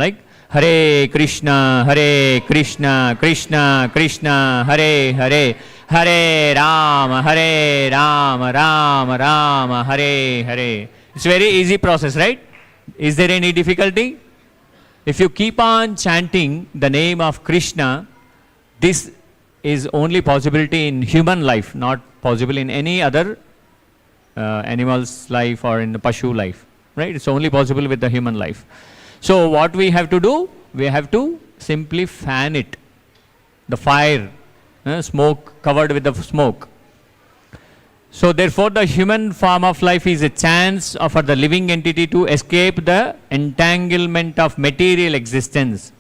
like Hare Krishna, Hare Krishna, Krishna Krishna, Hare Hare, Hare Rama, Hare Rama, Rama Rama, Hare Hare. It's very easy process, right? Is there any difficulty? If you keep on chanting the name of Krishna, this is only possibility in human life, not possible in any other animal's life or in the Pashu life, right? It's only possible with the human life. So what we have to do, we have to simply fan it, the fire, smoke, covered with the smoke. So therefore the human form of life is a chance for the living entity to escape the entanglement of material existence.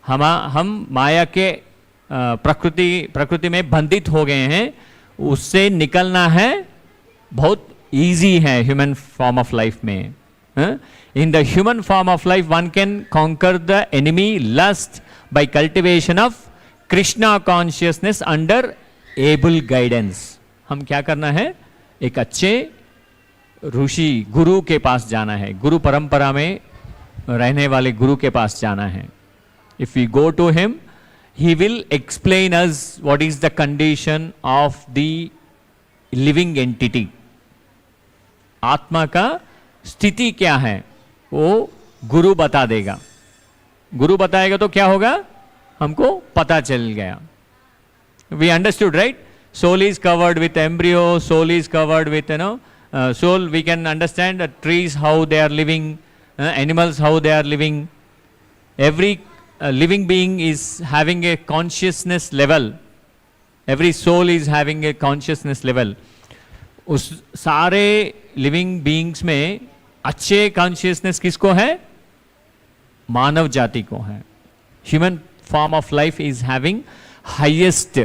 हम माया के प्रकृति में बंधित हो गए हैं, उससे निकलना है बहुत इजी है ह्यूमन फॉर्म ऑफ लाइफ में. In the human form of life one can conquer the enemy lust by cultivation of Krishna consciousness under able guidance. हम क्या करना है? एक अच्छे ऋषि गुरु के पास जाना है, गुरु परंपरा में रहने वाले गुरु के पास जाना है. If we go to him, he will explain us what is the condition of the living entity. आत्मा का स्थिति क्या है वो गुरु बता देगा. गुरु बताएगा तो क्या होगा? हमको पता चल गया. We understood, right? Soul is covered with embryo, soul is covered with, soul. We can understand the trees how they are living, animals how they are living. Every living being is having a consciousness level. Every soul is having a consciousness level. उस सारे living beings में अच्छे consciousness किसको है? मानव जाति को है. Human form of life is having highest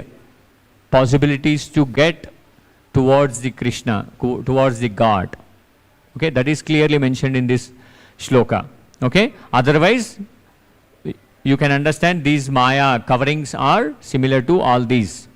possibilities to get towards the Krishna, towards the God. Okay, that is clearly mentioned in this shloka. Okay, otherwise you can understand these Maya coverings are similar to all these.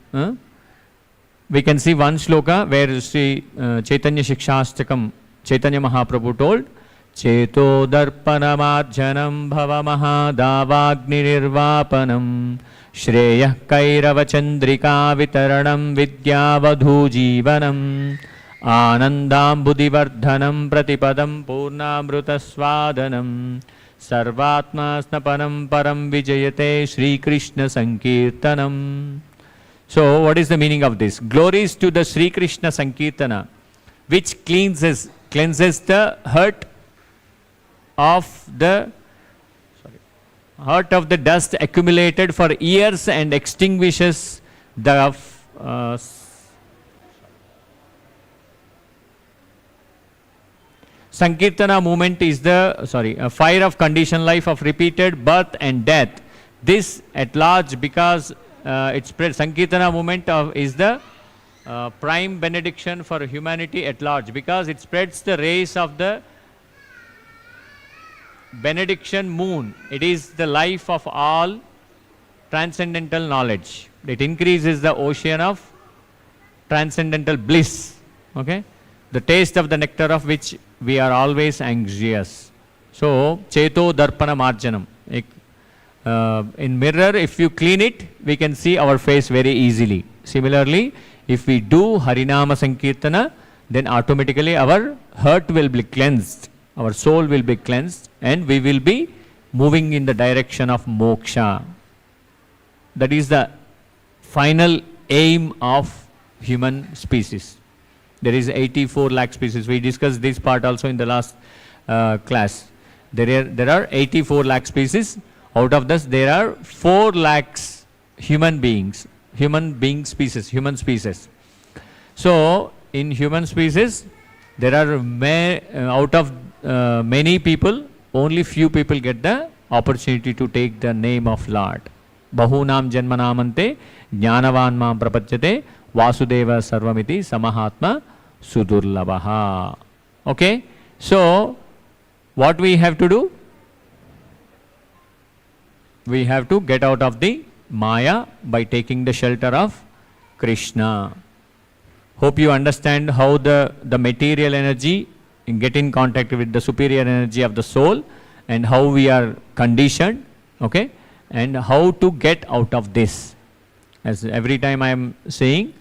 We can see one shloka where Sri Chaitanya Shikshastakam, Chaitanya Mahaprabhu told, Cheto darpanamadjanam bhava mahadavagnirirvapanam Shreyah kairava chandrika vitaranam vidyavadhu jeevanam Anandam buddhivardhanam pratipadam purnamrutaswadanam सर्वात्मा स्नपनम परम विजयते Shri Krishna संकीर्तनम. So what is the meaning of this? Glories to the Sri Krishna Sankirtana, which cleanses the hurt of the dust accumulated for years and extinguishes the Sankirtana movement is the fire of conditioned life of repeated birth and death. This at large, because it spread, Sankirtana movement is the prime benediction for humanity at large, because it spreads the rays of the benediction moon. It is the life of all transcendental knowledge. It increases the ocean of transcendental bliss. Okay, the taste of the nectar of which we are always anxious. So, Cheto Darpana Marjanam. In mirror, if you clean it, we can see our face very easily. Similarly, if we do Harinama Sankirtana, then automatically our heart will be cleansed, our soul will be cleansed, and we will be moving in the direction of moksha. That is the final aim of human species. There is 84 lakh species. We discussed this part also in the last class. There are 84 lakh species. Out of this, there are 4 lakhs human species. So, in human species, there are out of many people, only few people get the opportunity to take the name of Lord. बहूनां जन्मनामन्ते ज्ञानवान् मां प्रपद्यते वासुदेव सर्वमिति समहात्मा सुदुर्लभः. Okay, so what we have to do? We have to get out of the Maya by taking the shelter of Krishna. Hope you understand how the material energy get in contact with the superior energy of the soul and how we are conditioned, okay, and how to get out of this. As every time I am saying,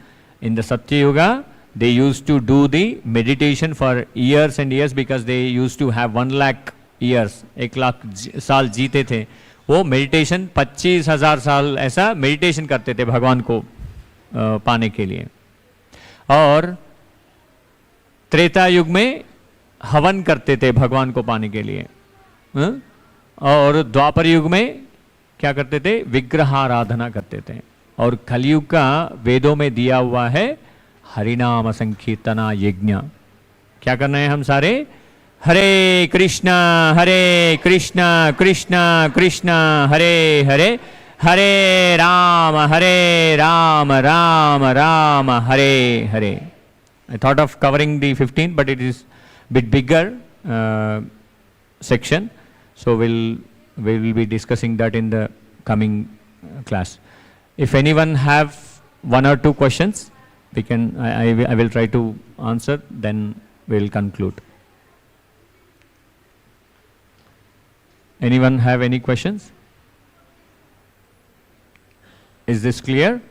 in the Satya Yuga, they used to do the meditation for years and years because they used to have 1 lakh years, 1 lakh साल जीते थे. वो meditation 25,000 साल ऐसा meditation करते थे भगवान को पाने के लिए. और त्रेता युग में हवन करते थे भगवान को पाने के लिए. और द्वापर युग में क्या करते थे? विग्रहाराधना करते थे. और कलयुग का वेदों में दिया हुआ है हरिनाम संकीर्तना यज्ञ. क्या करना है हम सारे? हरे कृष्णा कृष्णा कृष्णा हरे हरे, हरे Ram Ram Ram Hare Hare. I thought of covering the 15, but it is bit bigger section, so we will be discussing that in the coming class. If anyone have 1 or 2 questions, we can. I will try to answer. Then we will conclude. Anyone have any questions? Is this clear?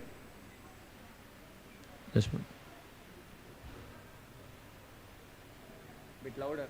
This one. Bit louder.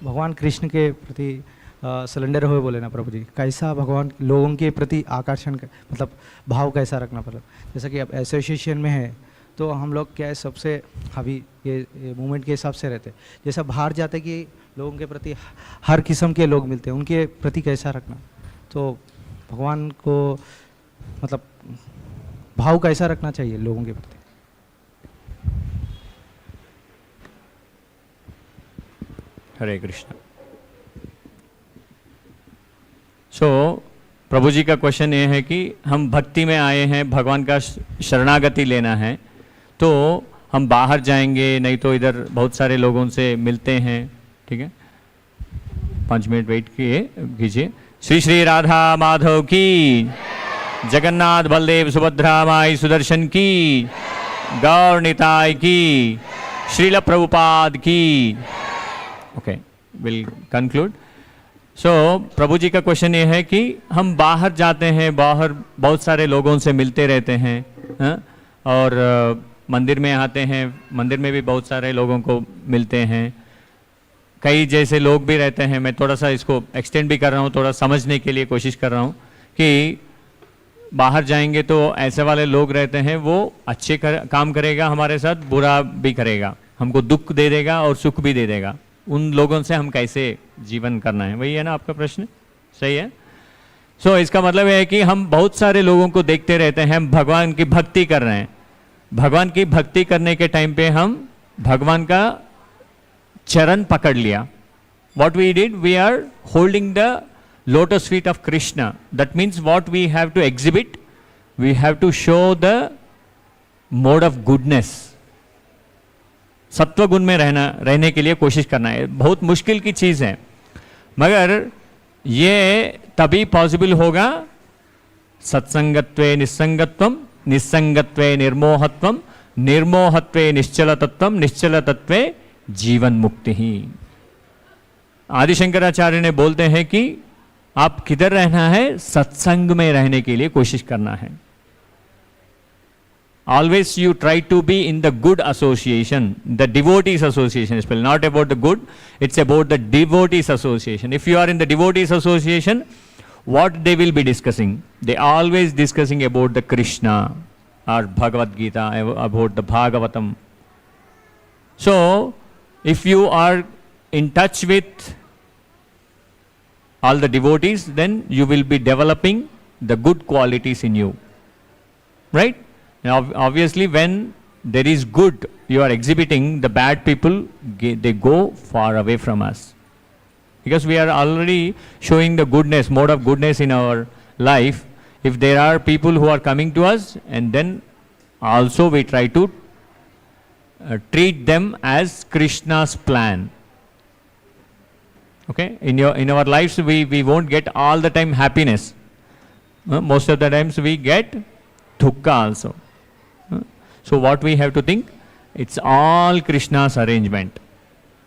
भगवान कृष्ण के प्रति cylinder हुए बोले ना प्रभु जी, कैसा भगवान लोगों के प्रति आकर्षण मतलब भाव कैसा रखना पड़ा? जैसा कि अब एसोसिएशन में है तो हम लोग क्या है सबसे अभी ये मूवमेंट के हिसाब से रहते, जैसा बाहर जाते कि लोगों के प्रति हर किस्म के लोग मिलते हैं, उनके प्रति कैसा रखना, तो भगवान को मतलब भाव कैसा रखना चाहिए लोगों के प्रति? हरे कृष्ण. सो प्रभु जी का क्वेश्चन ये है कि हम भक्ति में आए हैं, भगवान का शरणागति लेना है, तो हम बाहर जाएंगे, नहीं तो इधर बहुत सारे लोगों से मिलते हैं. ठीक है, 5 मिनट वेट कीजिए. श्री श्री राधा माधव की, जगन्नाथ बलदेव सुभद्रा माई सुदर्शन की, गौर निताय की, श्रील प्रभुपाद की. Okay, will conclude. So Prabhu ji का क्वेश्चन ये है कि हम बाहर जाते हैं, बाहर बहुत सारे लोगों से मिलते रहते हैं, और मंदिर में आते हैं, मंदिर में भी बहुत सारे लोगों को मिलते हैं. कई जैसे लोग भी रहते हैं. मैं थोड़ा सा इसको एक्सटेंड भी कर रहा हूँ, थोड़ा समझने के लिए कोशिश कर रहा हूँ कि बाहर जाएंगे तो ऐसे वाले लोग रहते हैं, वो अच्छे काम करेगा हमारे साथ, बुरा भी करेगा, हमको दुख दे देगा और सुख भी दे देगा. उन लोगों से हम कैसे जीवन करना है, वही है ना आपका प्रश्न? सही है. सो इसका मतलब है कि हम बहुत सारे लोगों को देखते रहते हैं, हम भगवान की भक्ति कर रहे हैं. भगवान की भक्ति करने के टाइम पे हम भगवान का चरण पकड़ लिया. What we did, we are holding the lotus feet of Krishna. That means what we have to exhibit, we have to show the mode of goodness. सत्व गुण में रहने के लिए कोशिश करना है. बहुत मुश्किल की चीज़ है, मगर ये तभी पॉसिबल होगा सत्संगत्वे निस्संगत्वम, निस्संगत्वे निर्मोहत्वम, निर्मोहत्वे निश्चलतत्वम, निश्चलतत्वे जीवन मुक्ति ही. आदिशंकराचार्य ने बोलते हैं कि आप किधर रहना है? सत्संग में रहने के लिए कोशिश करना है. Always you try to be in the good association, the devotees association. It's not about the good, it's about the devotees association. If you are in the devotees association, what they will be discussing? They always discussing about the Krishna or Bhagavad Gita, about the Bhagavatam. So If you are in touch with all the devotees, then you will be developing the good qualities in you. Right? Now, obviously, when there is good you are exhibiting, the bad people, they go far away from us. Because we are already showing the goodness, mode of goodness in our life. If there are people who are coming to us, and then also we try to treat them as Krishna's plan. Okay? In our lives, we won't get all the time happiness. Most of the times we get dukkha also. So what we have to think? It's all Krishna's arrangement.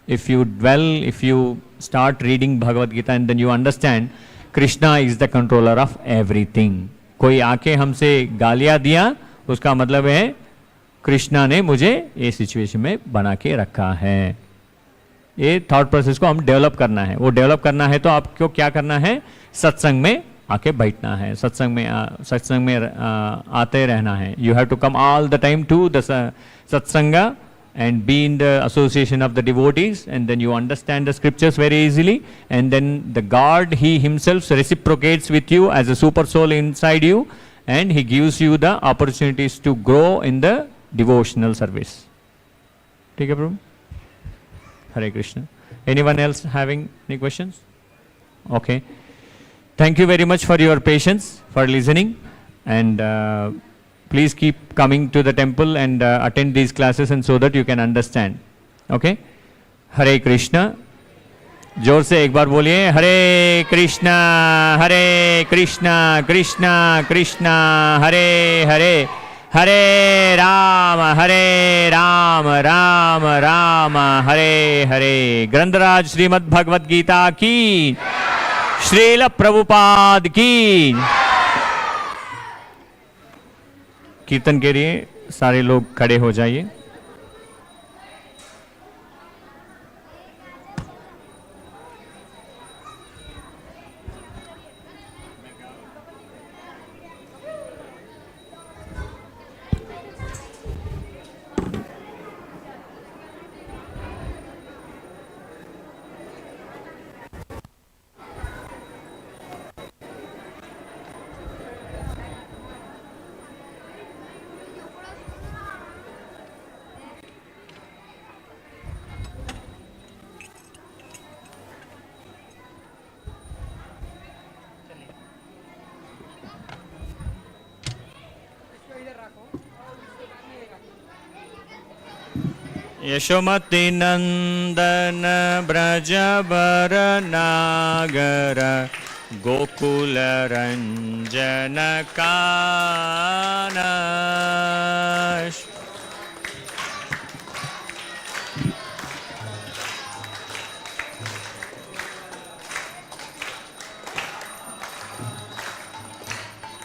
If you start reading Bhagavad Gita and then you understand Krishna is the controller of everything. कोई आके हमसे गालियां दिया, उसका मतलब है कृष्णा ने मुझे ये सिचुएशन में बना के रखा है. ये थॉट प्रोसेस को हम डेवलप करना है. वो डेवलप करना है तो आपको क्या करना है? सत्संग में आके बैठना है, सत्संग में आते रहना है. You have to come all the time to the satsanga and be in the association of the devotees, and then you understand the scriptures very easily, and then the God, he himself reciprocates with you as a super soul inside you, and he gives you the opportunities to grow in the devotional service. Take a problem. Hare Krishna. Anyone else having any questions? Okay. Thank you very much for your patience, for listening, and please keep coming to the temple and attend these classes, and so that you can understand. Okay? Hare Krishna. जोर से एक बार बोलिए, हरे कृष्णा कृष्णा कृष्णा हरे हरे, हरे राम राम राम हरे हरे. ग्रंथराज श्रीमद् भगवद गीता की, श्रील प्रभुपाद की. कीर्तन के लिए सारे लोग खड़े हो जाइए. यशोमती नंदन ब्रजबर नागर गोकुल रंजन कानश.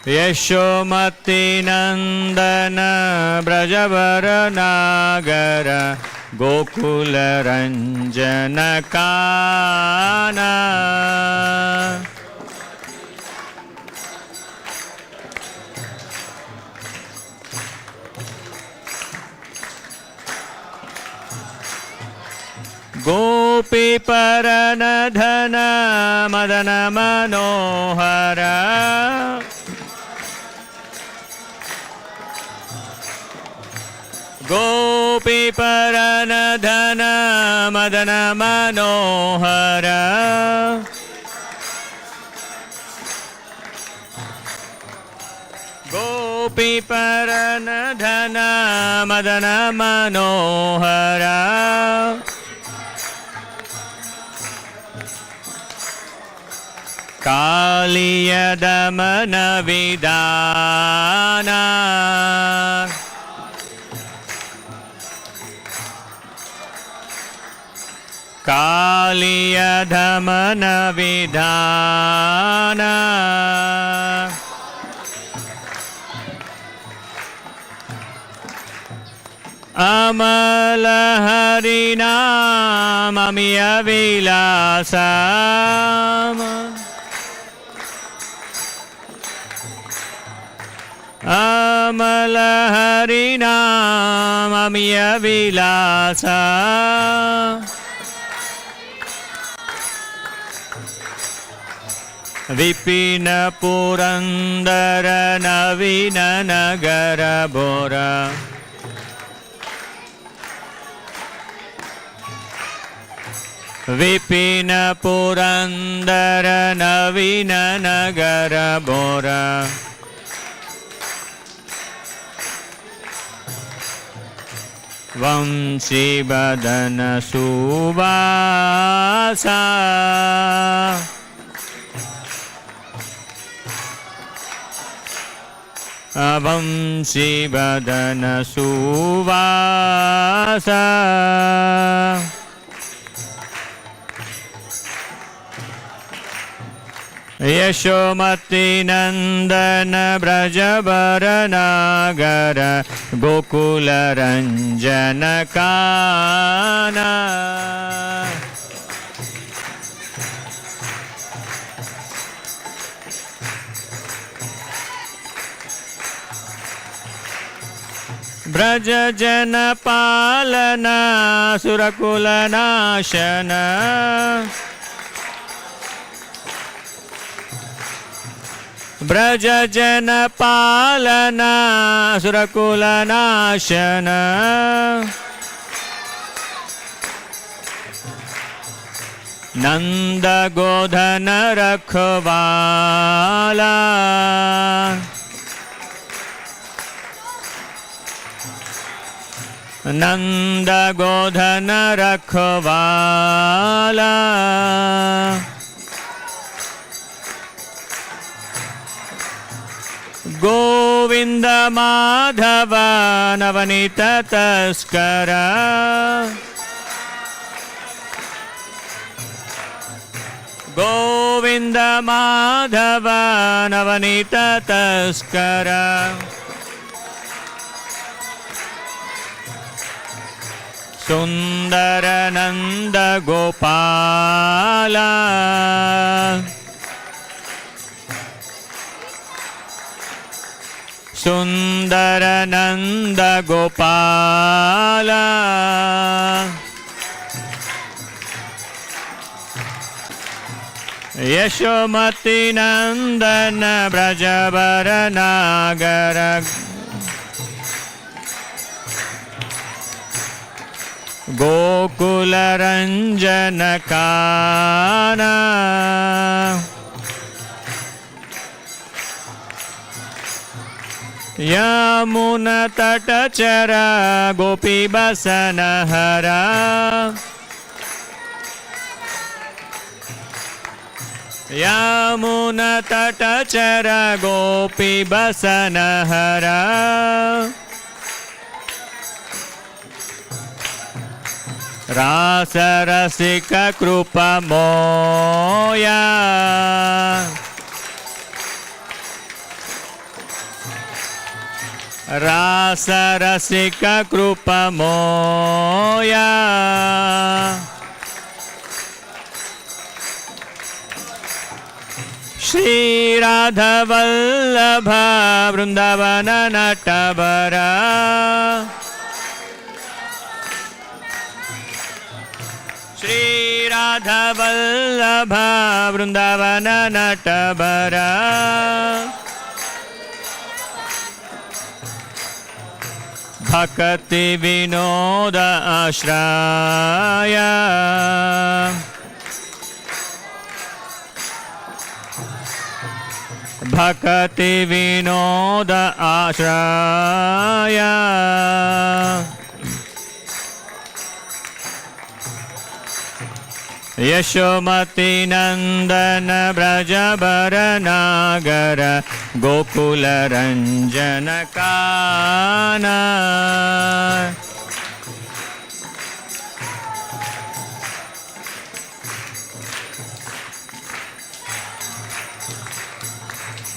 यशोमती नंदन ब्रजबर नागर गोकुल रंजन काना. गोपी परन धन मदन मनोहर. गोपी परन धन मदन मनोहर. गोपी परन धन मदन मनोहर. कालिय दमन विदाना. कालिय दमन विधाना. अमल हरिनाम अमिय विलासम. कमलहरिनाममिय विलासा विपिन पुरंदर नवीन नगर बोरा विपिन पुरंदर नवीन नगर बोरा वंशी बदन सुवासा वंशी बदन सुवासा यशोमती नंदन ब्रजबर नागर गोकुल रंजन काना ब्रज जन पालना सुरकुल नाशन ब्रज जन पालना सुरकुल नाशन नंद गोधन रखवाला नंद गोधन रखवाला गोविंद माधव नवनीत तस्कर गोविंद माधव नवनीत तस्कर सुंदर नंद गोपाला सुंदर नंद गोपाला यशोमती नंदन ब्रजबर नागर गोकुल रंजन काना यमुन तट चर गोपी बसन हरा यमुन तट चर गोपी बसन हरा रास रसिक कृपा मोया रास रसिक कृपा मोया श्री राधा वल्लभ वृंदावन नटबरा श्री राधा वल्लभ वृंदावन नटबरा भक्ति विनोद आश्रय भक्ति विनोद आश्रय यशोमती नंदन ब्रजबर नागर गोकुल रंजन काना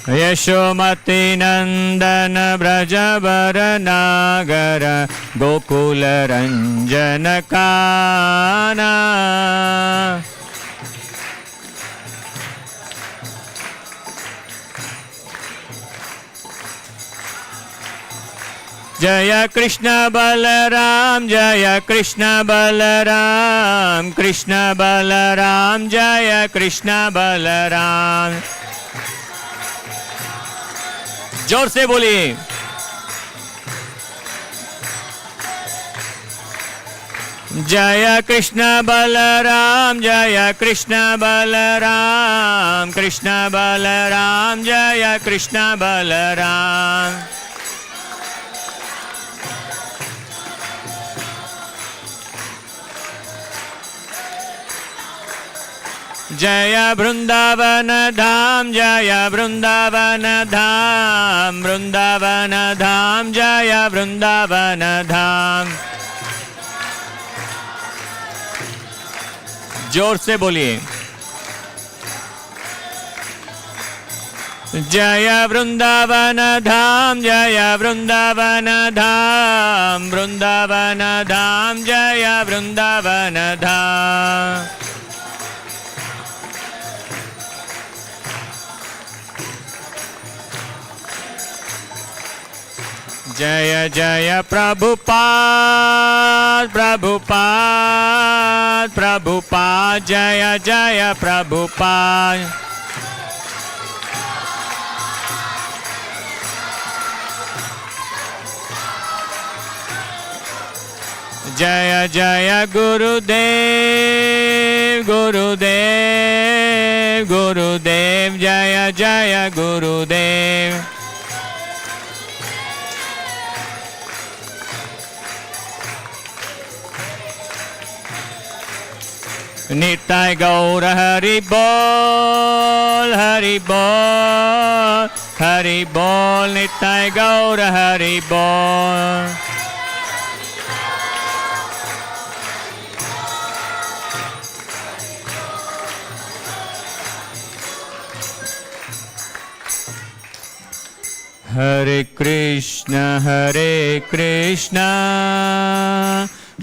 यशोमती नंदन ब्रजबर नागर गोकुल रंजन काना जय कृष्ण बलराम जय कृष्ण बलराम कृष्ण बलराम जय कृष्ण बलराम। जोर से बोलिए। जय कृष्ण बलराम जय कृष्ण बलराम कृष्ण बलराम जय कृष्ण बलराम। जय वृंदावन धाम जय वृंदावन धाम वृंदावन धाम जय वृंदावन धाम। जोर से बोलिए। जय वृंदावन धाम जय वृंदावन धाम वृंदावन धाम जय वृंदावन धाम। जय जय प्रभुपाद प्रभुपाद प्रभुपाद जय जय प्रभुपाद। जय जय गुरुदेव गुरुदेव गुरुदेव जय जय गुरुदेव। निताय गौर हरि बोल हरि बोल हरि बोल निताय गौर हरि बोल। हरे Krishna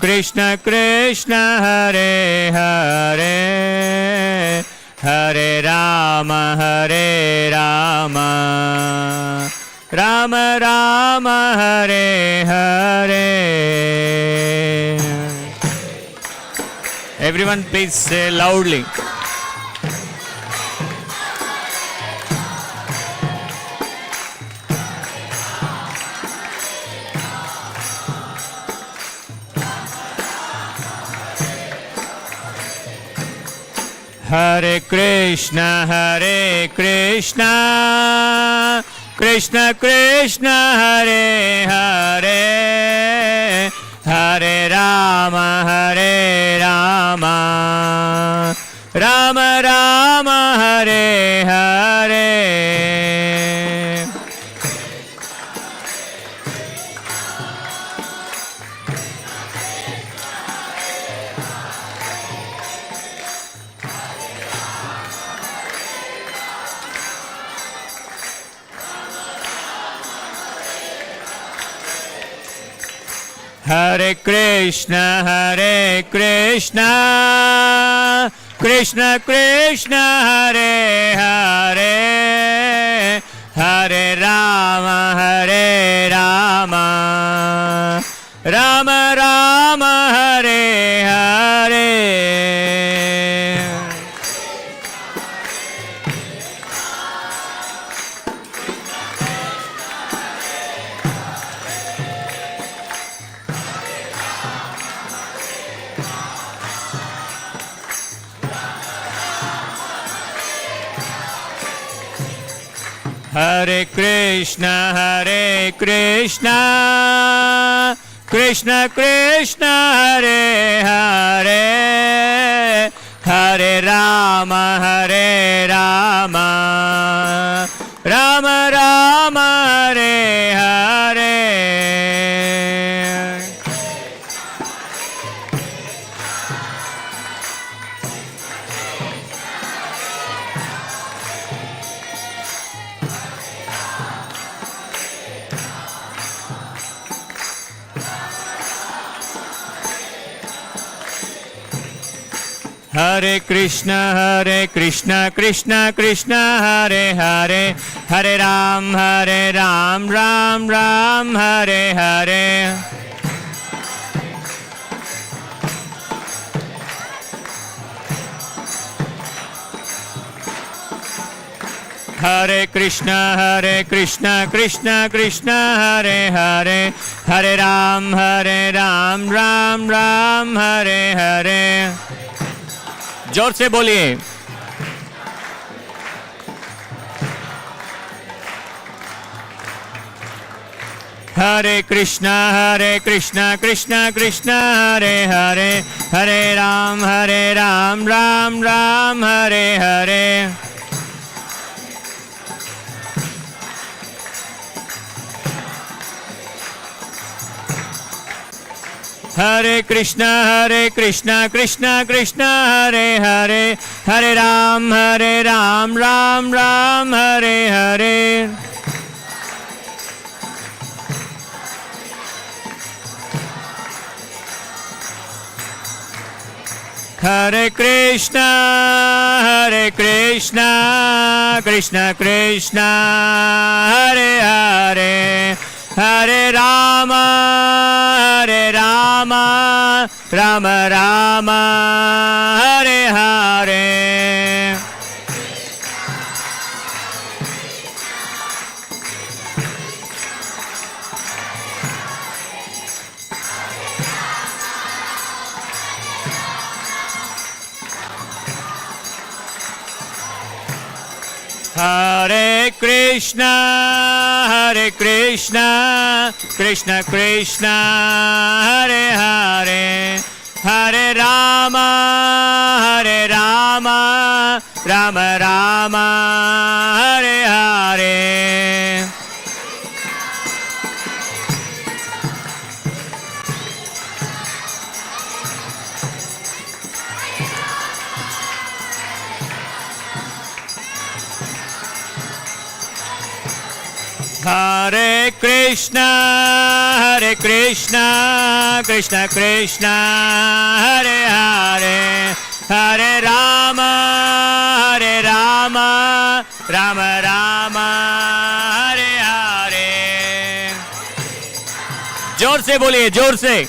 Krishna Krishna Hare Hare Hare Ram Ram Ram Hare Hare. Everyone please say loudly. Hare Krishna Krishna Krishna Hare Hare Hare Rama Rama Rama Hare Hare। Hare Krishna Krishna Krishna Hare Hare Hare Rama Rama Rama Hare Hare। Hare Krishna Krishna Krishna Hare Hare Hare Rama Rama Rama Hare Hare। Hare Krishna Krishna Krishna Hare Hare Hare Ram, Ram Ram, Hare Hare. Hare Krishna, Krishna Krishna, Hare Hare. Hare Ram, Ram Ram, Hare Hare. जोर से बोलिए. Hare Krishna, Krishna Krishna, Hare Hare. Hare Ram, Ram Ram, Hare Hare. Hare Krishna, Krishna Krishna, Hare Hare. Hare Ram, Ram Ram, Hare Hare. Hare Krishna, Krishna Krishna, Hare Hare. Hare Rama, Rama Rama, Hare Hare. Hare Krishna, Krishna Krishna, Hare Hare. Hare Rama, Rama Rama, Hare Hare. Hare Krishna, Krishna Krishna, Hare Hare. Hare Rama, Rama Rama, Hare Hare. जोर से बोलिए, जोर से.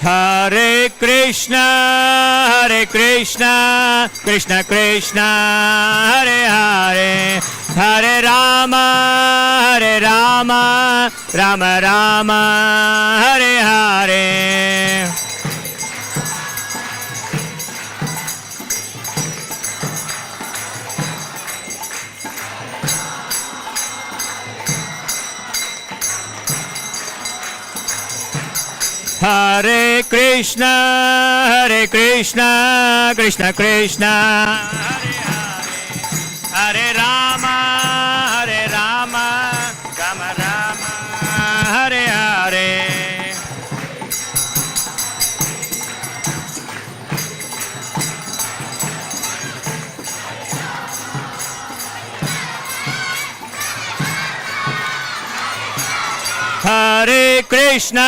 Hare Krishna, Krishna Krishna, Hare Hare. Hare Rama, Rama Rama, Hare Hare. Hare Krishna, Krishna Krishna, Hare Hare. Hare Rama, Rama Rama, Hare Hare. Hare Krishna,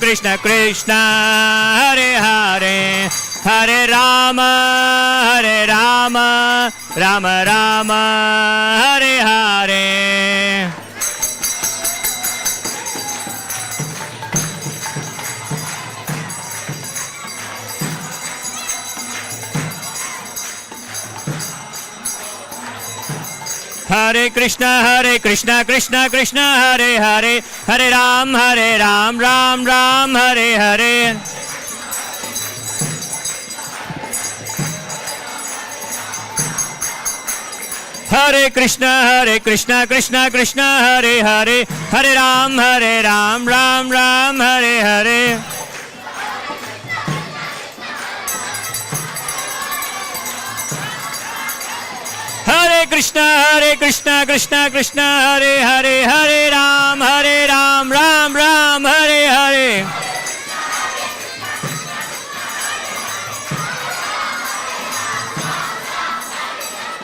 Krishna Krishna, Hare Hare. Hare Rama, Rama Rama, Hare Hare. Hare Krishna, Krishna Krishna, Hare Hare. Hare Ram, Ram Ram, Hare Hare. Hare Krishna, Krishna, Hare Hare. Hare Ram, Ram Ram, Hare Hare. Hare Krishna, Krishna, Hare Hare. Hare Ram, Ram Ram, Hare Hare.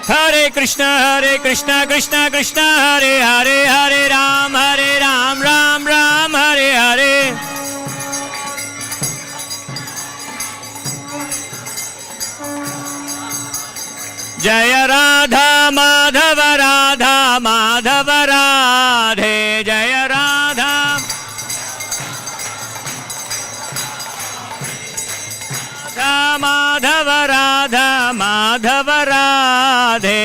Hare Krishna, Krishna Krishna Krishna Hare Hare Hare Ram Ram Ram Hare Hare. जय राधा माधव राधे जय राधा माधव राधे।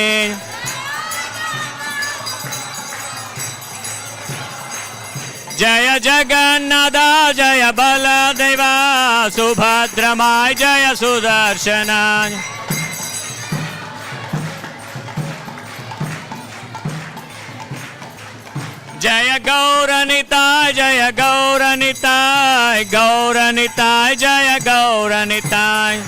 जय जगन्नाथ जय बलदेवा सुभद्रमाय जय सुदर्शनाय। जय गौरनिताय जय गौरनिताय गौरनिताय जय गौरनिताय।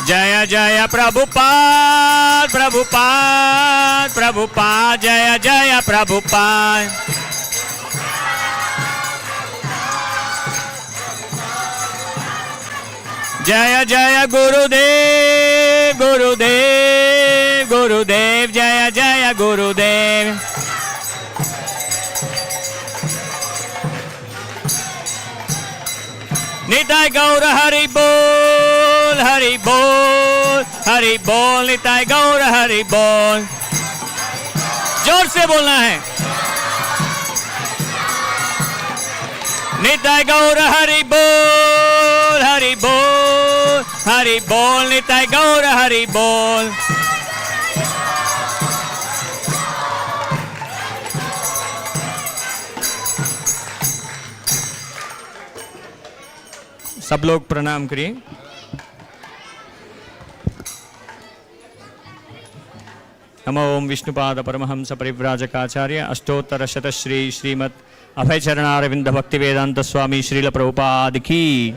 जय जय प्रभुपाद प्रभुपाद प्रभुपाद जय जय प्रभुपाद। जय जय गुरुदेव गुरुदेव गुरुदेव जय जय गुरुदेव। निताय गौर हरि बोल हरि बोल हरि बोल निताय गौर हरि बोल। जोर से बोलना है। निताय गौर हरि बोल हरि बोल हरि बोल निताय गौर हरि बोल। सब लोग प्रणाम करिए। नमो ओम विष्णुपाद परमहंस परिव्राजकाचार्य अष्टोत्तर शत श्री श्रीमद अभय चरणारविंद भक्ति वेदांत स्वामी श्रील प्रभुपाद की।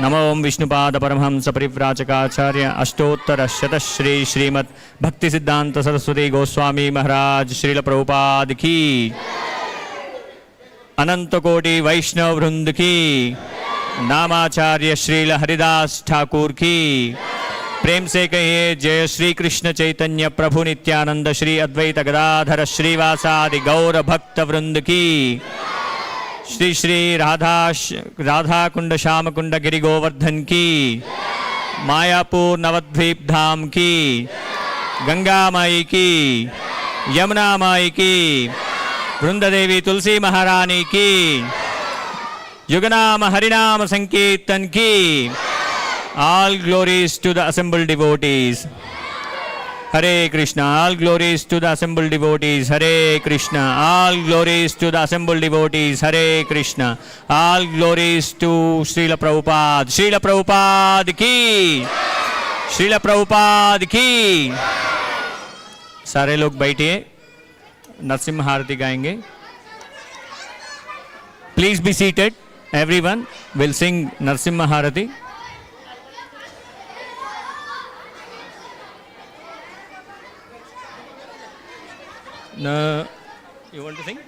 नमो ओम विष्णुपाद परमहंस परिव्राजकाचार्य अष्टोत्तर शत श्री श्रीमद भक्ति सिद्धांत सरस्वती गोस्वामी महाराज श्रील प्रभुपाद की। अनंत कोटि वैष्णव वृंद की। नामाचार्य श्रील हरिदास ठाकुर की। प्रेम से कहिए जय श्री कृष्ण चैतन्य प्रभु नित्यानंद श्री अद्वैत गदाधर श्रीवासादि गौर भक्त वृंद की। श्री श्री राधा कुंड श्याम कुंड गिरि गोवर्धन की। मायापुर नवद्वीप धाम की। गंगा माई की। यमुना माई की। वृंद देवी तुलसी महारानी की। युगनाम हरिनाम संकीर्तन की। All glories to the assembled devotees. Hare Krishna. All glories to the assembled devotees. Hare Krishna. All glories to the assembled devotees. Hare Krishna. All glories to Srila Prabhupada. Srila Prabhupada ki. Srila Prabhupada ki. सारे लोग बैठिए, नरसिम्हा आरती गाएंगे। Please be seated. Everyone will sing Narsimha Harati. No, you want to sing?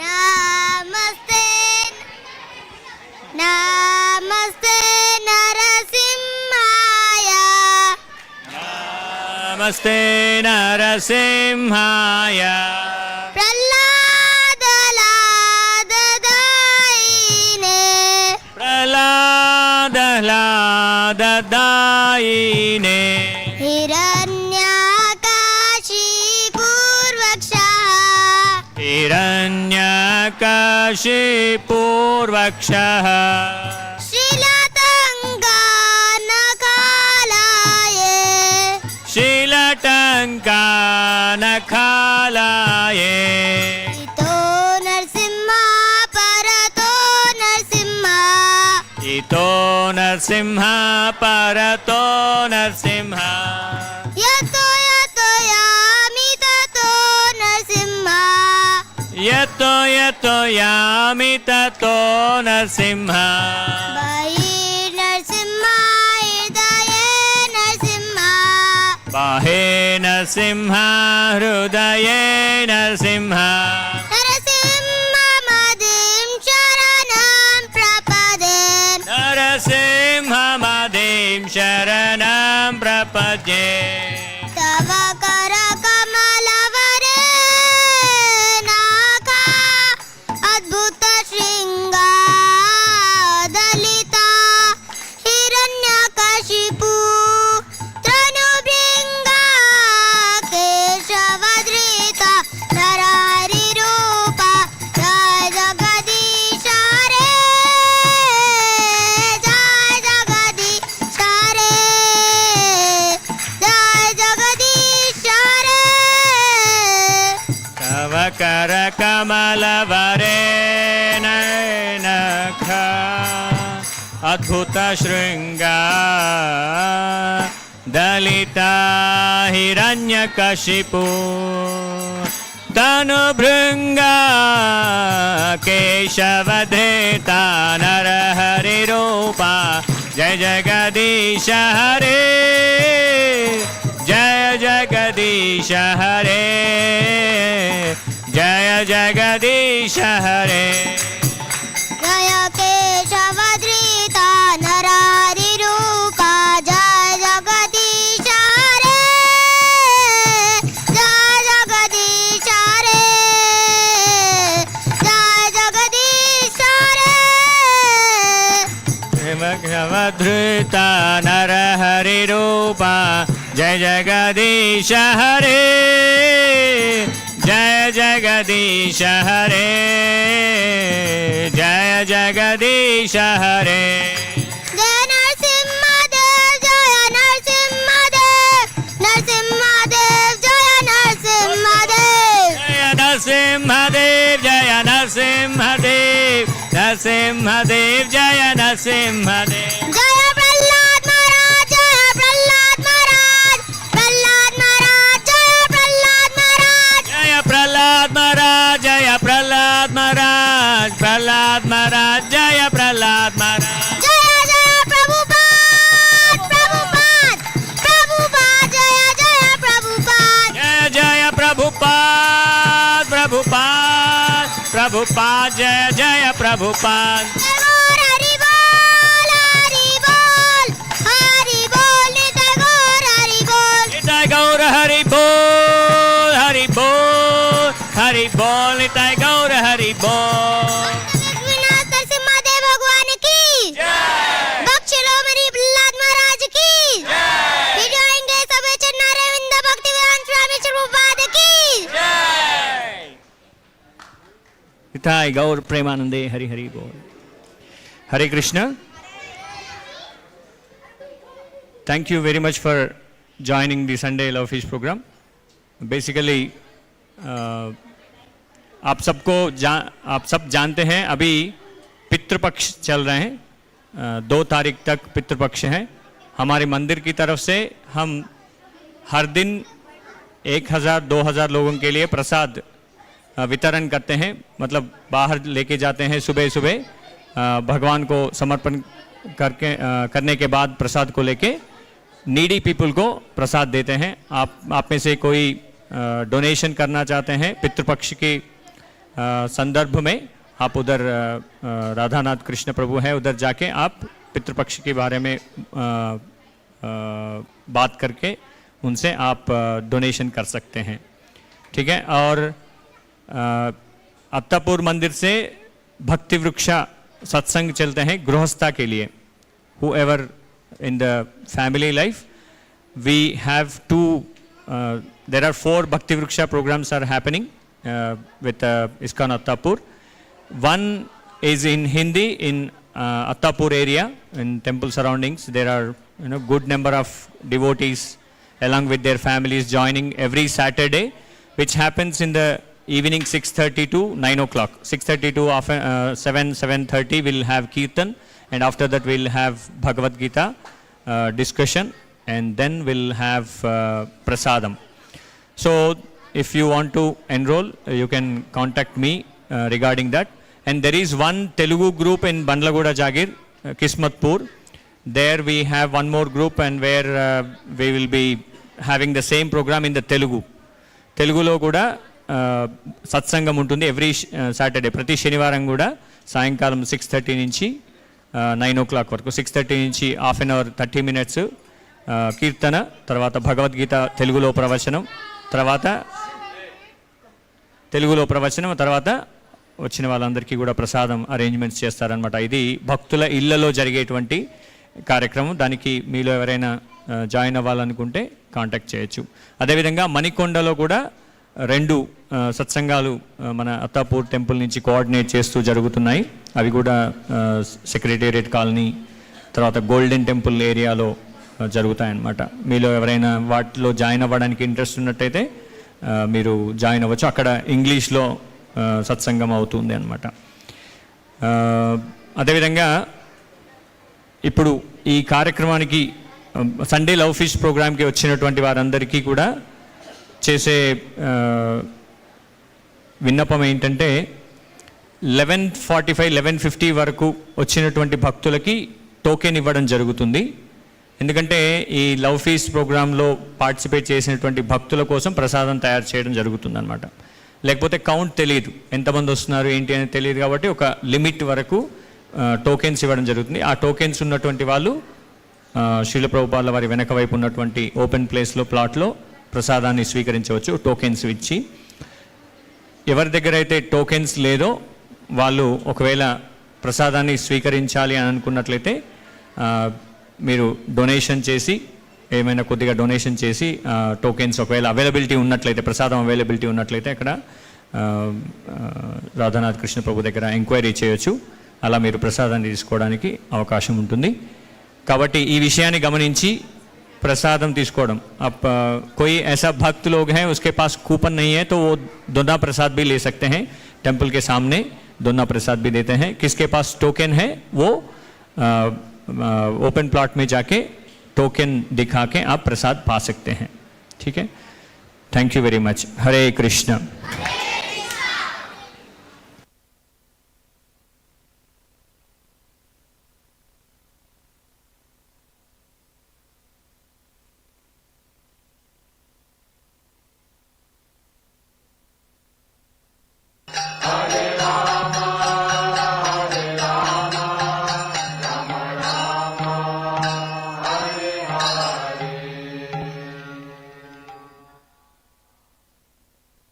Namaste, Namaste Narasimhaya. Namaste Narasimhaya. Praladaladaine. हिरण्यकशिपूर्वक्षः शीलटङ्कानखालाये इतो नरसिंहा परतो नरसिंहा इतो नरसिंहा परतो नरसिंहा यतो यतो यामि ततो नरसिंहा यतो यतो यामि ततो नरसिंहा बाहे नरसिंहा हृदये नरसिंहा नरसिंहमदिं शरणं प्रपदे प्रपद्ये तव कर कमलवरे नाका अद्भुत शृंगा दलिता हिरण्यकशिपु तनुभृंगा केशवधृता नरहरिरूपा जय जगदीश रे जय जगदीश रे जय जगदीश रे तव कर कमलवरे नयनखा अद्भुत शृंगा दलिता हिरण्यकशिपु तनुभृंगा केशवधृता नरहरिरूपा जय जगदीश हरे जय जगदीश हरे जय जगदीश हरे जय केशवधृता नरहरिरूपा जय जगदीश रे जय जगदीश रे जय जगदीश रे हेमघ्नवधृता नरहरिरूपा जय जगदीश हरे जय जगदीश हरे जय जगदीश हरे जय नरसिंहदेव जय नरसिंहदेव नरसिंहदेव जय नरसिंहदेव जय नरसिंहदेव जय नरसिंहदेव नरसिंहदेव जय नरसिंहदेव जय प्रहलाद महाराज जय प्रहलाद महाराज प्रहलाद महाराज जय प्रहलाद महाराज जय प्रहलाद महाराज जय प्रहलाद महाराज प्रहलाद महाराज जय प्रहलाद महाराज जय जय प्रभुपाद प्रभुपाद प्रभुपाद जय जय प्रभुपाद जय जय प्रभुपाद प्रभुपाद प्रभुपाद जय जय प्रभुपाद जय गौर हरि बोल हरि बोल हरि बोल नित्य गौर हरि बोल निताय गौर हरि बोल हरि बोल हरि बोल निताय गौर हरि बोल विनाश नरसिम्हादेव भगवान की बख्श लो मेरी प्रहलाद महाराज की वीडियो आएंगे सब नारायण भक्ति वेदांत स्वामी प्रभुपाद की निताय गौर प्रेमानंदे हरि हरि बोल हरे Krishna Thank you very much for joining the Sunday Love Feast program. Basically, आप सब जानते हैं अभी पितृपक्ष चल रहे हैं 2 तारीख तक पितृपक्ष हैं हमारे मंदिर की तरफ से हम हर दिन 1000-2000 लोगों के लिए प्रसाद वितरण करते हैं मतलब बाहर लेके जाते हैं सुबह सुबह भगवान को समर्पण करने के बाद प्रसाद को लेके नीडी पीपल को प्रसाद देते हैं आप में से कोई डोनेशन करना चाहते हैं पितृपक्ष के संदर्भ में आप उधर राधानाथ कृष्ण प्रभु है उधर जाके आप पितृपक्ष के बारे में बात करके उनसे आप डोनेशन कर सकते हैं ठीक है और अत्तापुर मंदिर से भक्ति वृक्षा सत्संग चलते हैं गृहस्था के लिए whoever in the family life we have there are 4 Bhakti Vriksha programs are happening with ISKCON Attapur. One is in Hindi in Attapur area in temple surroundings. There are good number of devotees along with their families joining every Saturday, which happens in the evening 6:30 to 9 o'clock. 6:30 to 7:30 we'll have Kirtan, and after that we'll have Bhagavad Gita discussion, and then we'll have prasadam. So if you want to enroll, you can contact me regarding that. And there is one Telugu group in Bandlaguda Jagir, Kismatpur. There we have one more group, and where we will be having the same program in the Telugu. Telugulo kuda సత్సంగం ఉంటుంది every Saturday ప్రతి శనివారం కూడా సాయంకాలం 6:30 నుంచి 9 o'clock వరకు 6:30 నుంచి half an hour 30 minutes కీర్తన, తర్వాత భగవద్గీత తెలుగులో ప్రవచనం, తర్వాత వచ్చిన వాళ్ళందరికీ కూడా ప్రసాదం అరేంజ్మెంట్స్ చేస్తారనమాట. ఇది భక్తుల ఇళ్లలో జరిగేటువంటి కార్యక్రమం. దానికి మీలో ఎవరైనా జాయిన్ అవ్వాలనుకుంటే కాంటాక్ట్ చేయొచ్చు. అదేవిధంగా మణికొండలో కూడా 2 సత్సంగాలు మన అత్తాపూర్ టెంపుల్ నుంచి కోఆర్డినేట్ చేస్తూ జరుగుతున్నాయి. అవి కూడా సెక్రటేరియట్ కాలనీ, తర్వాత గోల్డెన్ టెంపుల్ ఏరియాలో జరుగుతాయన్నమాట. మీలో ఎవరైనా వాటిలో జాయిన్ అవ్వడానికి ఇంట్రెస్ట్ ఉన్నట్టయితే మీరు జాయిన్ అవ్వచ్చు. అక్కడ ఇంగ్లీష్లో సత్సంగం అవుతుంది అన్నమాట. అదేవిధంగా ఇప్పుడు ఈ కార్యక్రమానికి సండే లవ్ ఫీస్ట్ ప్రోగ్రామ్కి వచ్చినటువంటి వారందరికీ కూడా చేసే విన్నపం ఏంటంటే 11:45, 11:50 వరకు వచ్చినటువంటి భక్తులకి టోకెన్ ఇవ్వడం జరుగుతుంది. ఎందుకంటే ఈ లవ్ ఫీస్ట్ ప్రోగ్రాంలో పార్టిసిపేట్ చేసినటువంటి భక్తుల కోసం ప్రసాదం తయారు చేయడం జరుగుతుంది అనమాట. లేకపోతే కౌంట్ తెలియదు, ఎంతమంది వస్తున్నారు ఏంటి అనేది తెలియదు. కాబట్టి ఒక లిమిట్ వరకు టోకెన్స్ ఇవ్వడం జరుగుతుంది. ఆ టోకెన్స్ ఉన్నటువంటి వాళ్ళు శ్రీల ప్రభుపాదుల వారి వెనక వైపు ఉన్నటువంటి ఓపెన్ ప్లేస్లో ప్లాట్లో ప్రసాదాన్ని స్వీకరించవచ్చు టోకెన్స్ ఇచ్చి. ఎవరి దగ్గర అయితే టోకెన్స్ లేదో వాళ్ళు ఒకవేళ ప్రసాదాన్ని స్వీకరించాలి అని అనుకున్నట్లయితే మీరు డొనేషన్ చేసి, ఏమైనా కొద్దిగా డొనేషన్ చేసి టోకెన్స్ ఒకవేళ అవైలబిలిటీ ఉన్నట్లయితే, ప్రసాదం అవైలబిలిటీ ఉన్నట్లయితే అక్కడ రాధానాథ్ కృష్ణ ప్రభు దగ్గర ఎంక్వైరీ చేయొచ్చు. అలా మీరు ప్రసాదాన్ని తీసుకోవడానికి అవకాశం ఉంటుంది. కాబట్టి ఈ విషయాన్ని గమనించి प्रसादम తీసుకోవడం. अब कोई ऐसा भक्त लोग हैं उसके पास कूपन नहीं है तो वो दोना प्रसाद भी ले सकते हैं. टेंपल के सामने दोना प्रसाद भी देते हैं. किसके पास टोकन है वो ओपन प्लॉट में जाके टोकन दिखा के आप प्रसाद पा सकते हैं. ठीक है, thank you very much. Hare Krishna.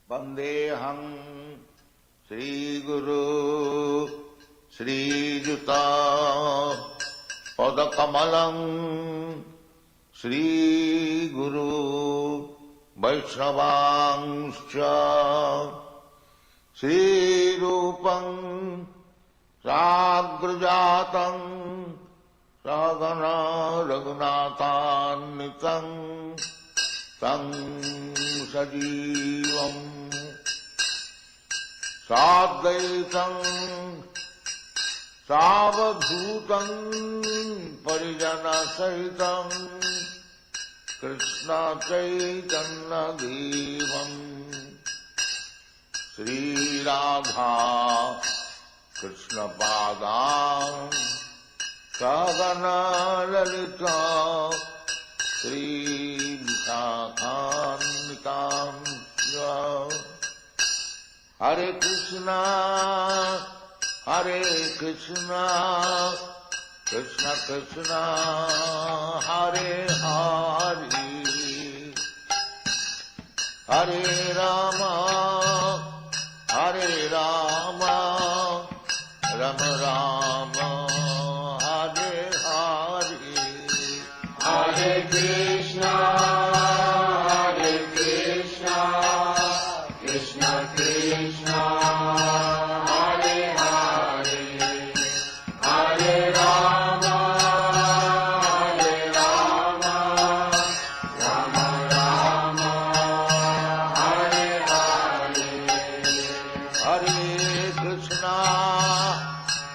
वंदेहं श्रीगुरु श्रीयुता पदकमलं श्रीगुरु वैष्णवांश्च श्रीरूपं साग्रजातं सहगना रघुनाथान्वितं तं सजीवम् साद्वैतं सावधूतं परिजनसहितं कृष्णचैतन्यदेवं श्रीराधा कृष्णपादां सहगना ललिता श्रीविशाखान्वितां हरे Krishna Krishna Krishna Hare Hare Hare Ram Ram Ram Hare Hare Hare Krishna Krishna Krishna Hare Hare Hare Ram Ram Ram Hare Hare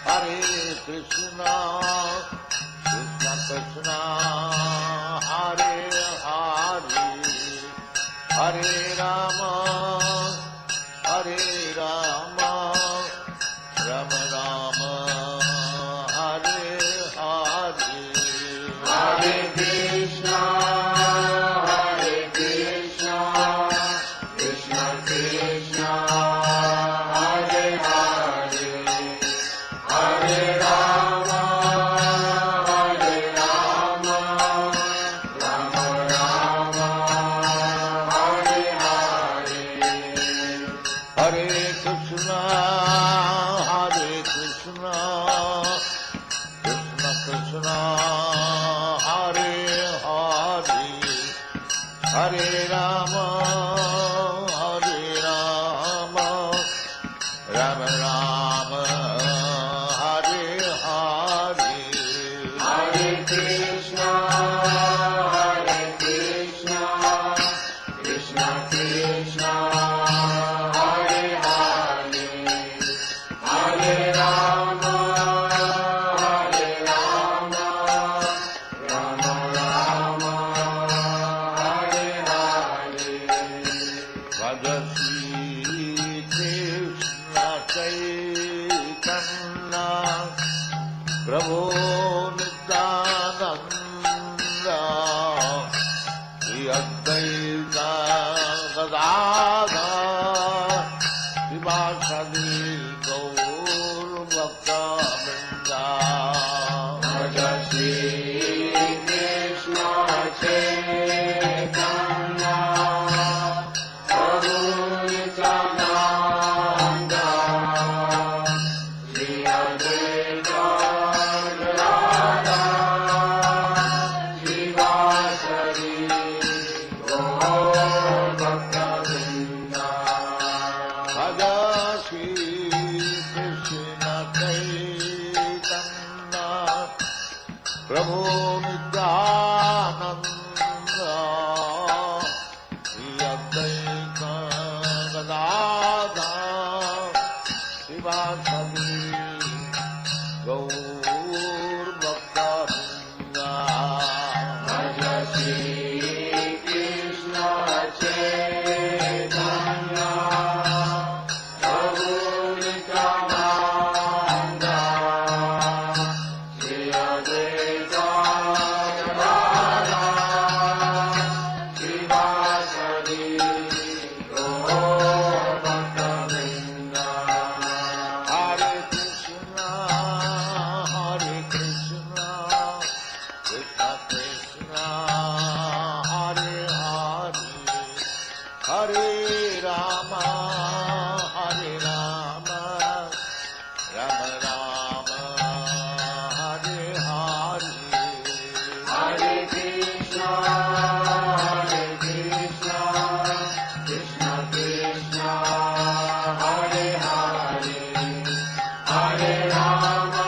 Hare Krishna Krishna Krishna Hare Hare Hare Ram Ram Ram Hare Hare Hare Krishna Krishna Krishna Hare Hare Hare Ram Ram Hare Rama, Rama Rama, Hare Hare. Hare Krishna, Krishna Krishna, Hare Hare, Hare Rama, Rama Rama, Hare Hare. Bhaja Shri Krishna Chaitanya, Prabhu Nityananda, Shri Advaita Gadadhar, Srivasadi Gaur Bhakta-vrinda. Bhaja Shri Krishna Chaitanya, Prabhu Nityananda, Shri Advaita Gadadhar, Srivasadi Gaur Bhakta-vrinda. Bhaja Shri Krishna Chaitanya, Prabhu Nityananda, Shri Advaita Gadadhar, Srivasadi Gaur Bhakta-vrinda. Bhaja Shri Krishna Chaitanya, Prabhu Nityananda, Shri Advaita Gadadhar, Srivasadi Gaur Bhakta-vrinda. Hare Krishna, Krishna Krishna, Hare Hare, Hare Rama, Rama Rama, Hare Hare. Hare Krishna, Krishna Krishna, Hare Hare, Hare Rama,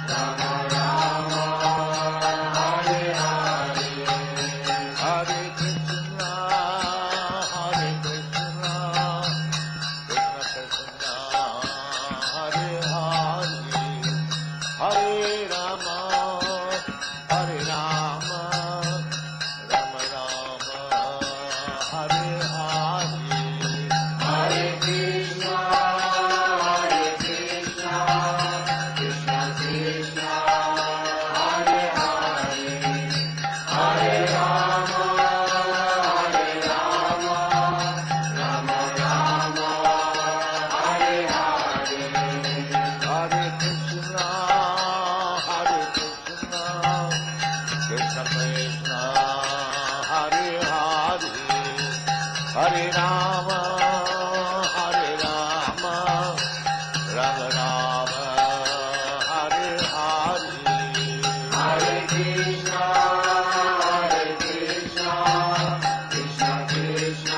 Rama Rama, Hare Hare. Hare Krishna, Krishna Krishna, Hare Hare, Hare Rama, Rama Rama, Hare Hare. Hare Krishna, Krishna Krishna, Hare Hare, Hare Rama, Rama Rama, Hare Hare. Hare Krishna, Krishna Krishna, Hare Hare, Hare Rama, Rama Rama, Hare Hare. Hare Krishna, Krishna Krishna,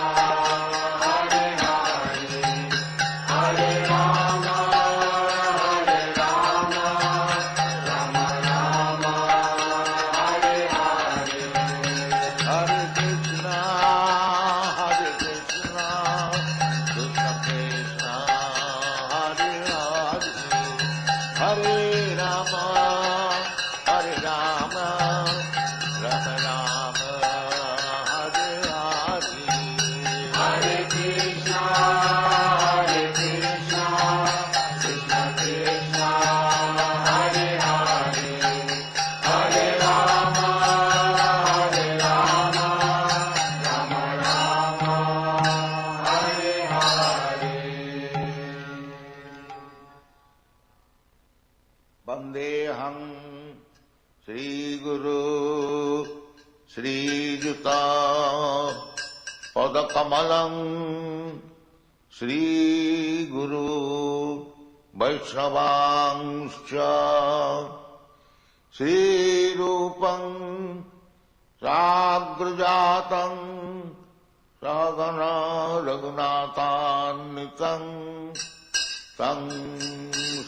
Hare Hare, Hare Rama, Rama Rama, Hare Hare. Hare Krishna, Krishna Krishna, Hare Hare, Hare Rama, Rama Rama, Hare Hare. Hare Krishna, Krishna Krishna, Hare Hare, Hare Rama, Rama Rama, Hare Hare. Vandeham Shri Guru Shri Juta Padakamalam Shri Guru Vaishnavangscha Shri Rupam साग्रजातं सहगना रघुनाथान्वितं तं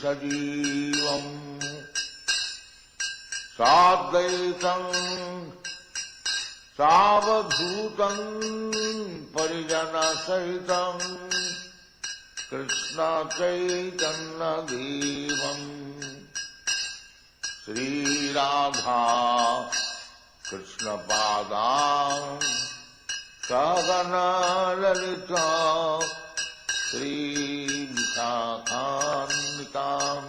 सजीवम् साद्वैतं सावधूतं परिजनसहितं कृष्णचैतन्यदेवं श्रीराधा कृष्णपादां सहगना ललिता श्रीविशाखान्वितां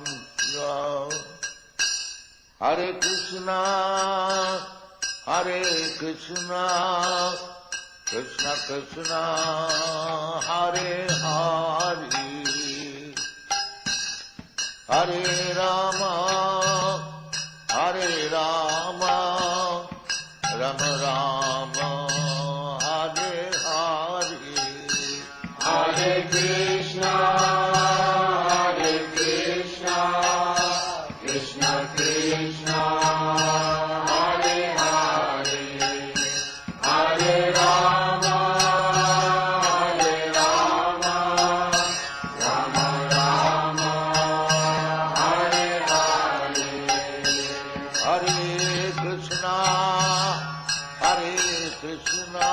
हरे Krishna Krishna Krishna Hare Hare Hare Ram Ram Ram Hare Hare Hare Krishna, Krishna Krishna, Hare Hare, Hare Rama, Rama Rama, Hare Hare. हरे Krishna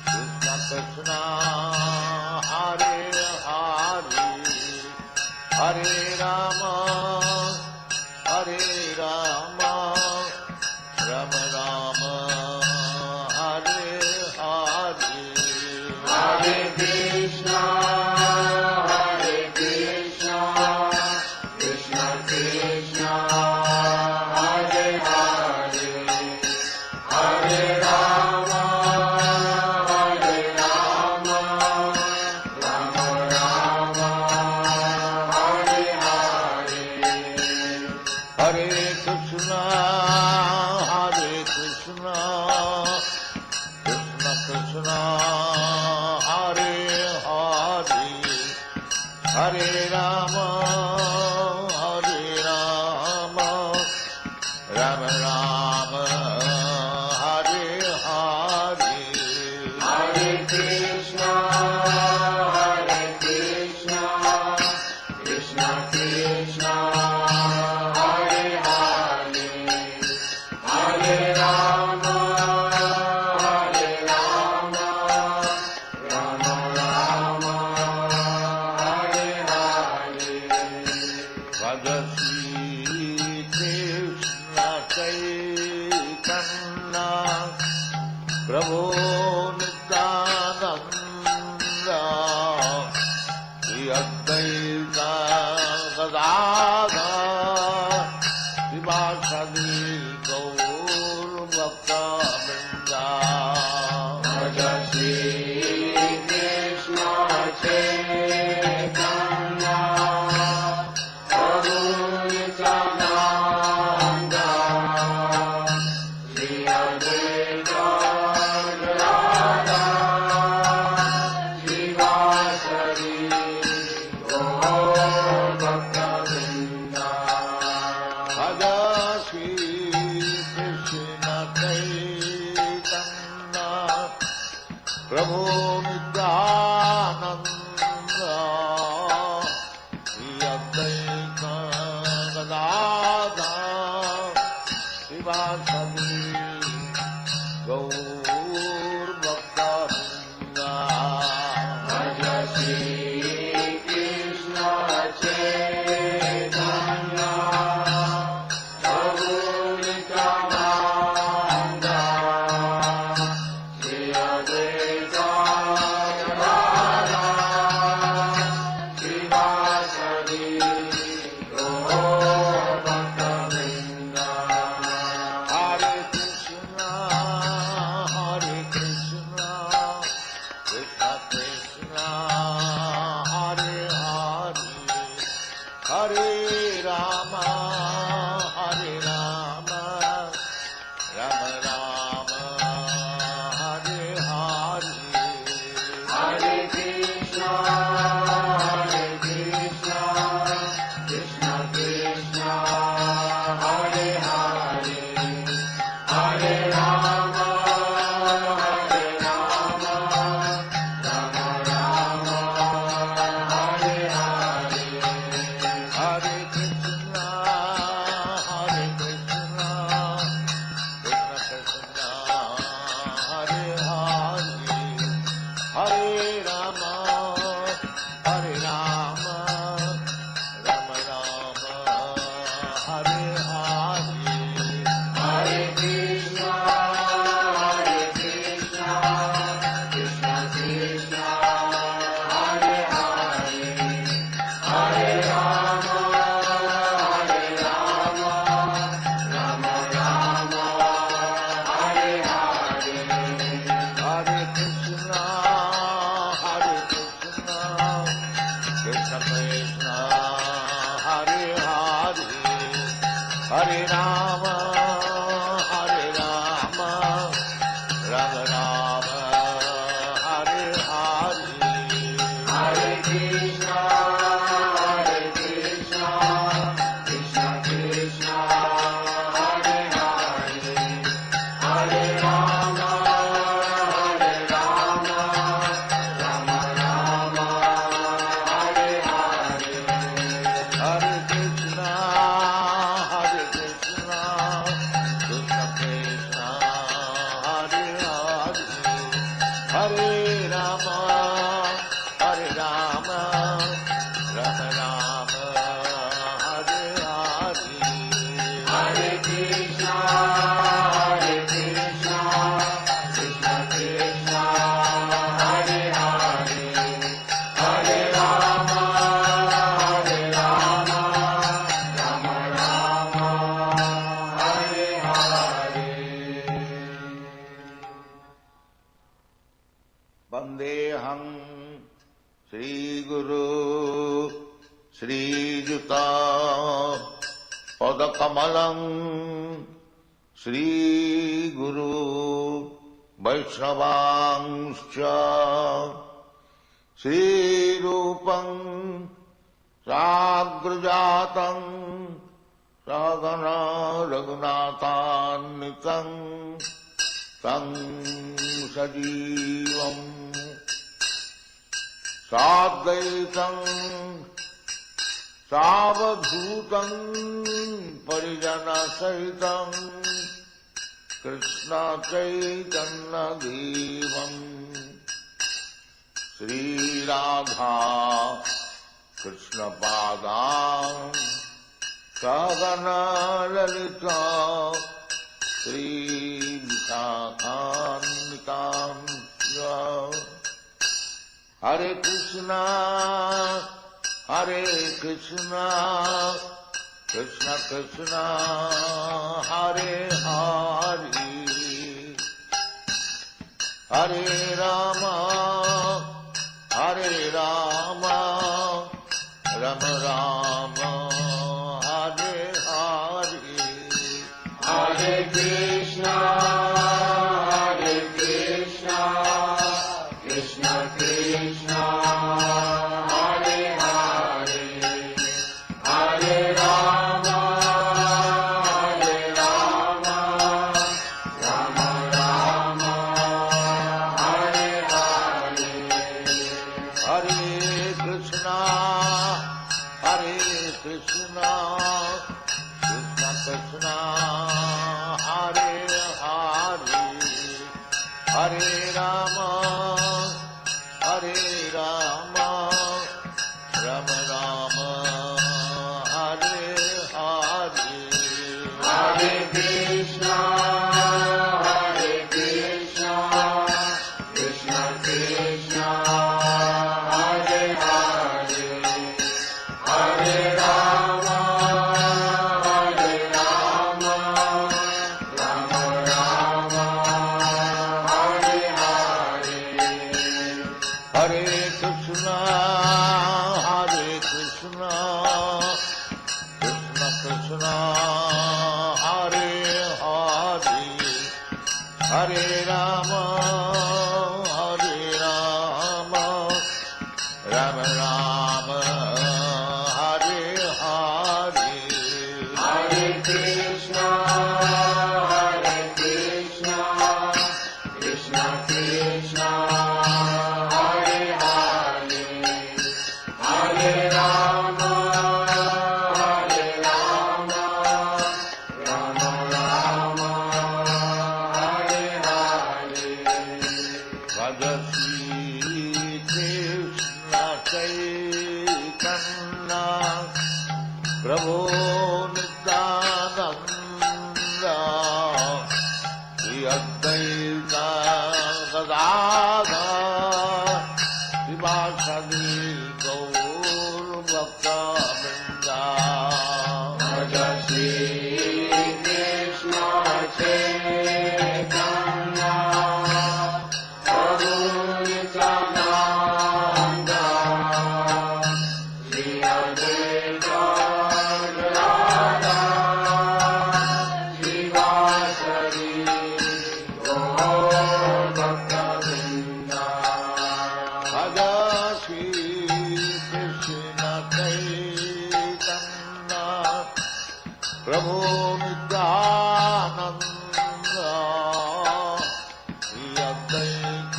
Krishna Krishna Hare Hare Hare Ram Ram Ram Hare Hare Hare Krishna, Krishna Krishna, Hare Hare, Hare Rama, Rama Rama, Hare Hare. हरे Krishna Krishna Krishna Hare Hare Hare Ram Ram Ram Hare Hare Hare Krishna, Krishna Krishna, Hare Hare, Hare Rama, Rama Rama, Hare Hare. भज श्री कृष्ण चैतन्य प्रभो नित्यानंद श्री अद्वैत गदाधर शिवासदि गौर भक्तवृंद Bhaja Shri Krishna Chaitanya, Prabhu Nityananda, Shri Advaita Gadadhar, Shivasari Gaur Bhaktavrinda. भज श्री कृष्ण चैतन्य प्रभु नित्यानंद श्री अद्वैत गदाधर शिवासदि गौर भक्तवृंद Bhaja Shri Krishna Chaitanya, Prabhu Nityananda, Shri Advaita Gadadhar, Shivasadi Gaur Bhaktavrinda. हरे Krishna Krishna Krishna Hare Hare Hare Ram Ram Ram Hare Hare Hare Krishna, Krishna Krishna, Hare Hare, Hare Rama. वंदेहं श्रीगुरु श्रीयुता पदकमलं श्रीगुरु वैष्णवांश्च श्रीरूपं साग्रजातं सहगना रघुनाथान्वितं तं सजीवं साद्वैतं सावधूतं परिजनसहितं कृष्ण चैतन्यदेवं श्रीराधा कृष्णपादां सहगना ललिता श्रीविशाखान्वितां हरे Krishna Krishna Krishna Hare Hare Hare Ram Ram Ram Hare Hare Hare Krishna, Krishna Krishna, Hare Hare, Hare Rama, Rama Rama, Hare Hare. हरे Krishna Krishna Krishna Hare Hare Hare Ram Ram Ram Hare Hare Hare Krishna, Krishna Krishna, Hare Hare, Hare Rama, Rama Rama, Hare Hare. हरे Krishna Krishna Krishna Hare Hare Hare Ram Ram Ram Hare Hare Hare Krishna, Krishna Krishna, Hare Hare, Hare Rama, Rama Rama, Hare Hare. भज श्री कृष्ण चैतन्य प्रभो नित्यानंद श्री अद्वैत गदाधर शिवासदि गौर भक्तवृंद Bhaja Shri Krishna Chaitanya, Prabhu Nityananda, Shri Advaita Gadadhar, Shivasari Gaur Bhaktavrinda. भज श्री कृष्ण चैतन्य प्रभु नित्यानंद श्री अद्वैत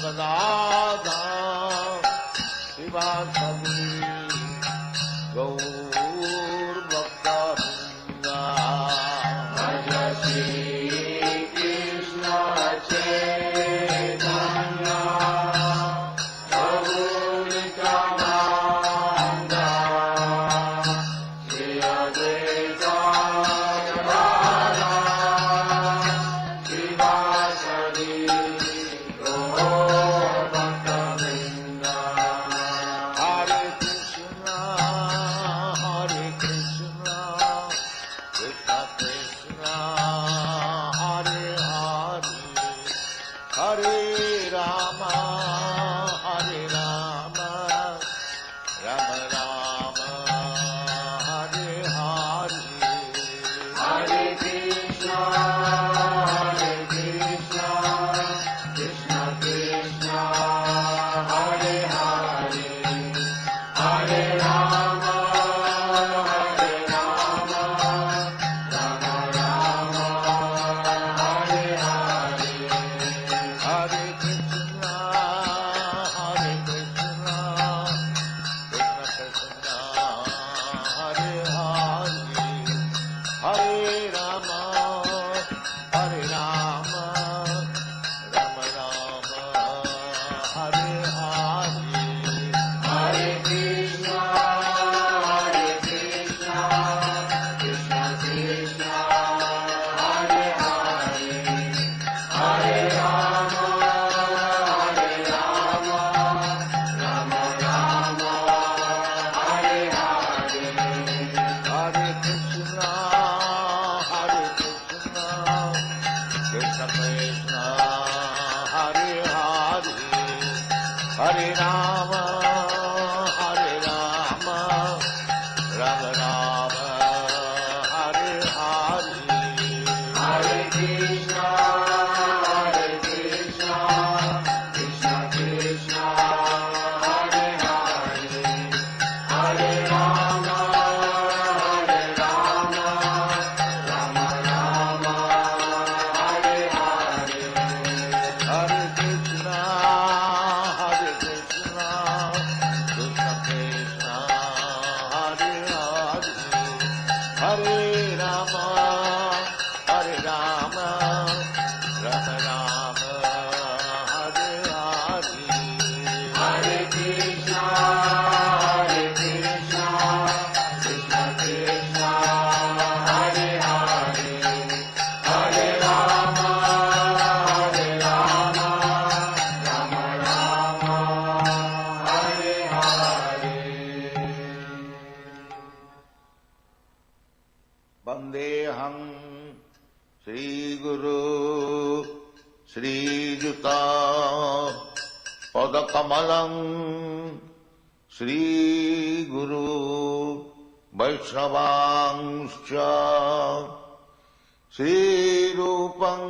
गदाधर शिवासदि गौर भक्तवृंद Bhaja Shri Krishna Ram, Ram Ram, Hare Hare, Hare Krishna, Krishna Krishna, Hare Hare, Hare Rama, Rama Rama, Hare Hare. Hare Krishna, Krishna Krishna, Hare Hare, Hare Rama, Rama Rama, Hare Hare. Hare Krishna, Krishna Krishna, Hare Hare, Hare Rama, Rama Rama, Hare Hare. Hare Krishna, Krishna Krishna, Hare Hare, Hare Rama, Rama Rama, Hare Hare. Hare Krishna, Krishna Krishna, Hare Hare, Hare Rama, Rama Rama, Hare Hare. Vandeham Shri Guru Shri Juta Padakamalam Shri Guru Vaishnavangscha Shri Rupam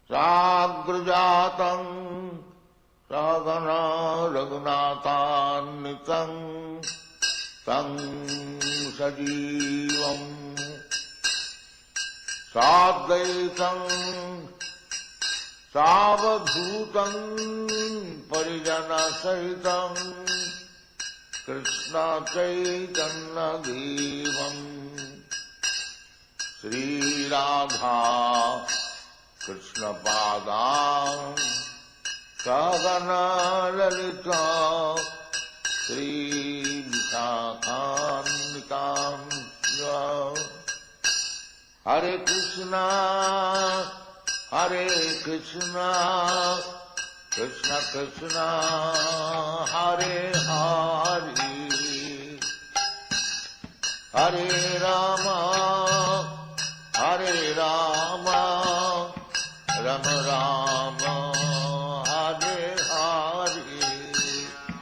Sagrajatam Sagana Raghunatanitam Tam Sajivam Sadvaitam Savadhutam Parijana Sahitam Krishna Chaitanya Devam Sri Radha Krishna Padam Sagana Lalita Sri Vikakanitam Hare Krishna, Krishna Krishna, Hare Hare, Hare Rama, Rama Rama, Hare Hare.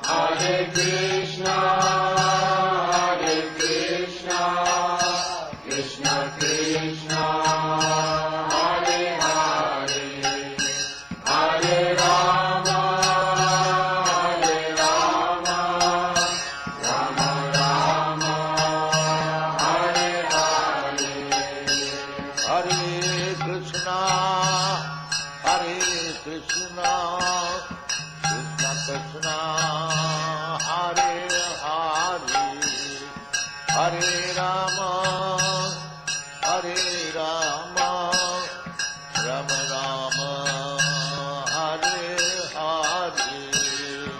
Hare Krishna, Krishna Krishna, Hare Hare, Hare Rama, Rama Rama, Hare Hare. Hare Krishna, Krishna Krishna, Hare Hare, Hare Rama, Rama Rama, Hare Hare.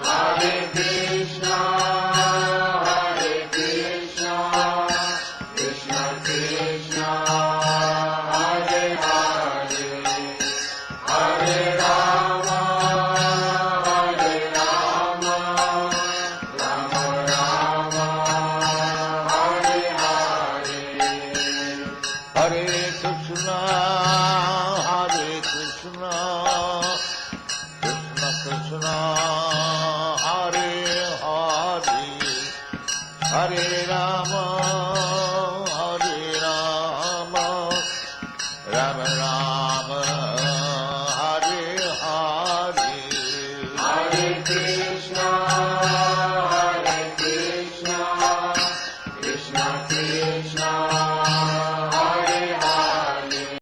Hare Krishna, Krishna Krishna, Hare Hare, Hare Rama, Rama Rama, Hare Hare. Hare Krishna, Krishna Krishna, Hare Hare, Hare Rama, Rama Rama,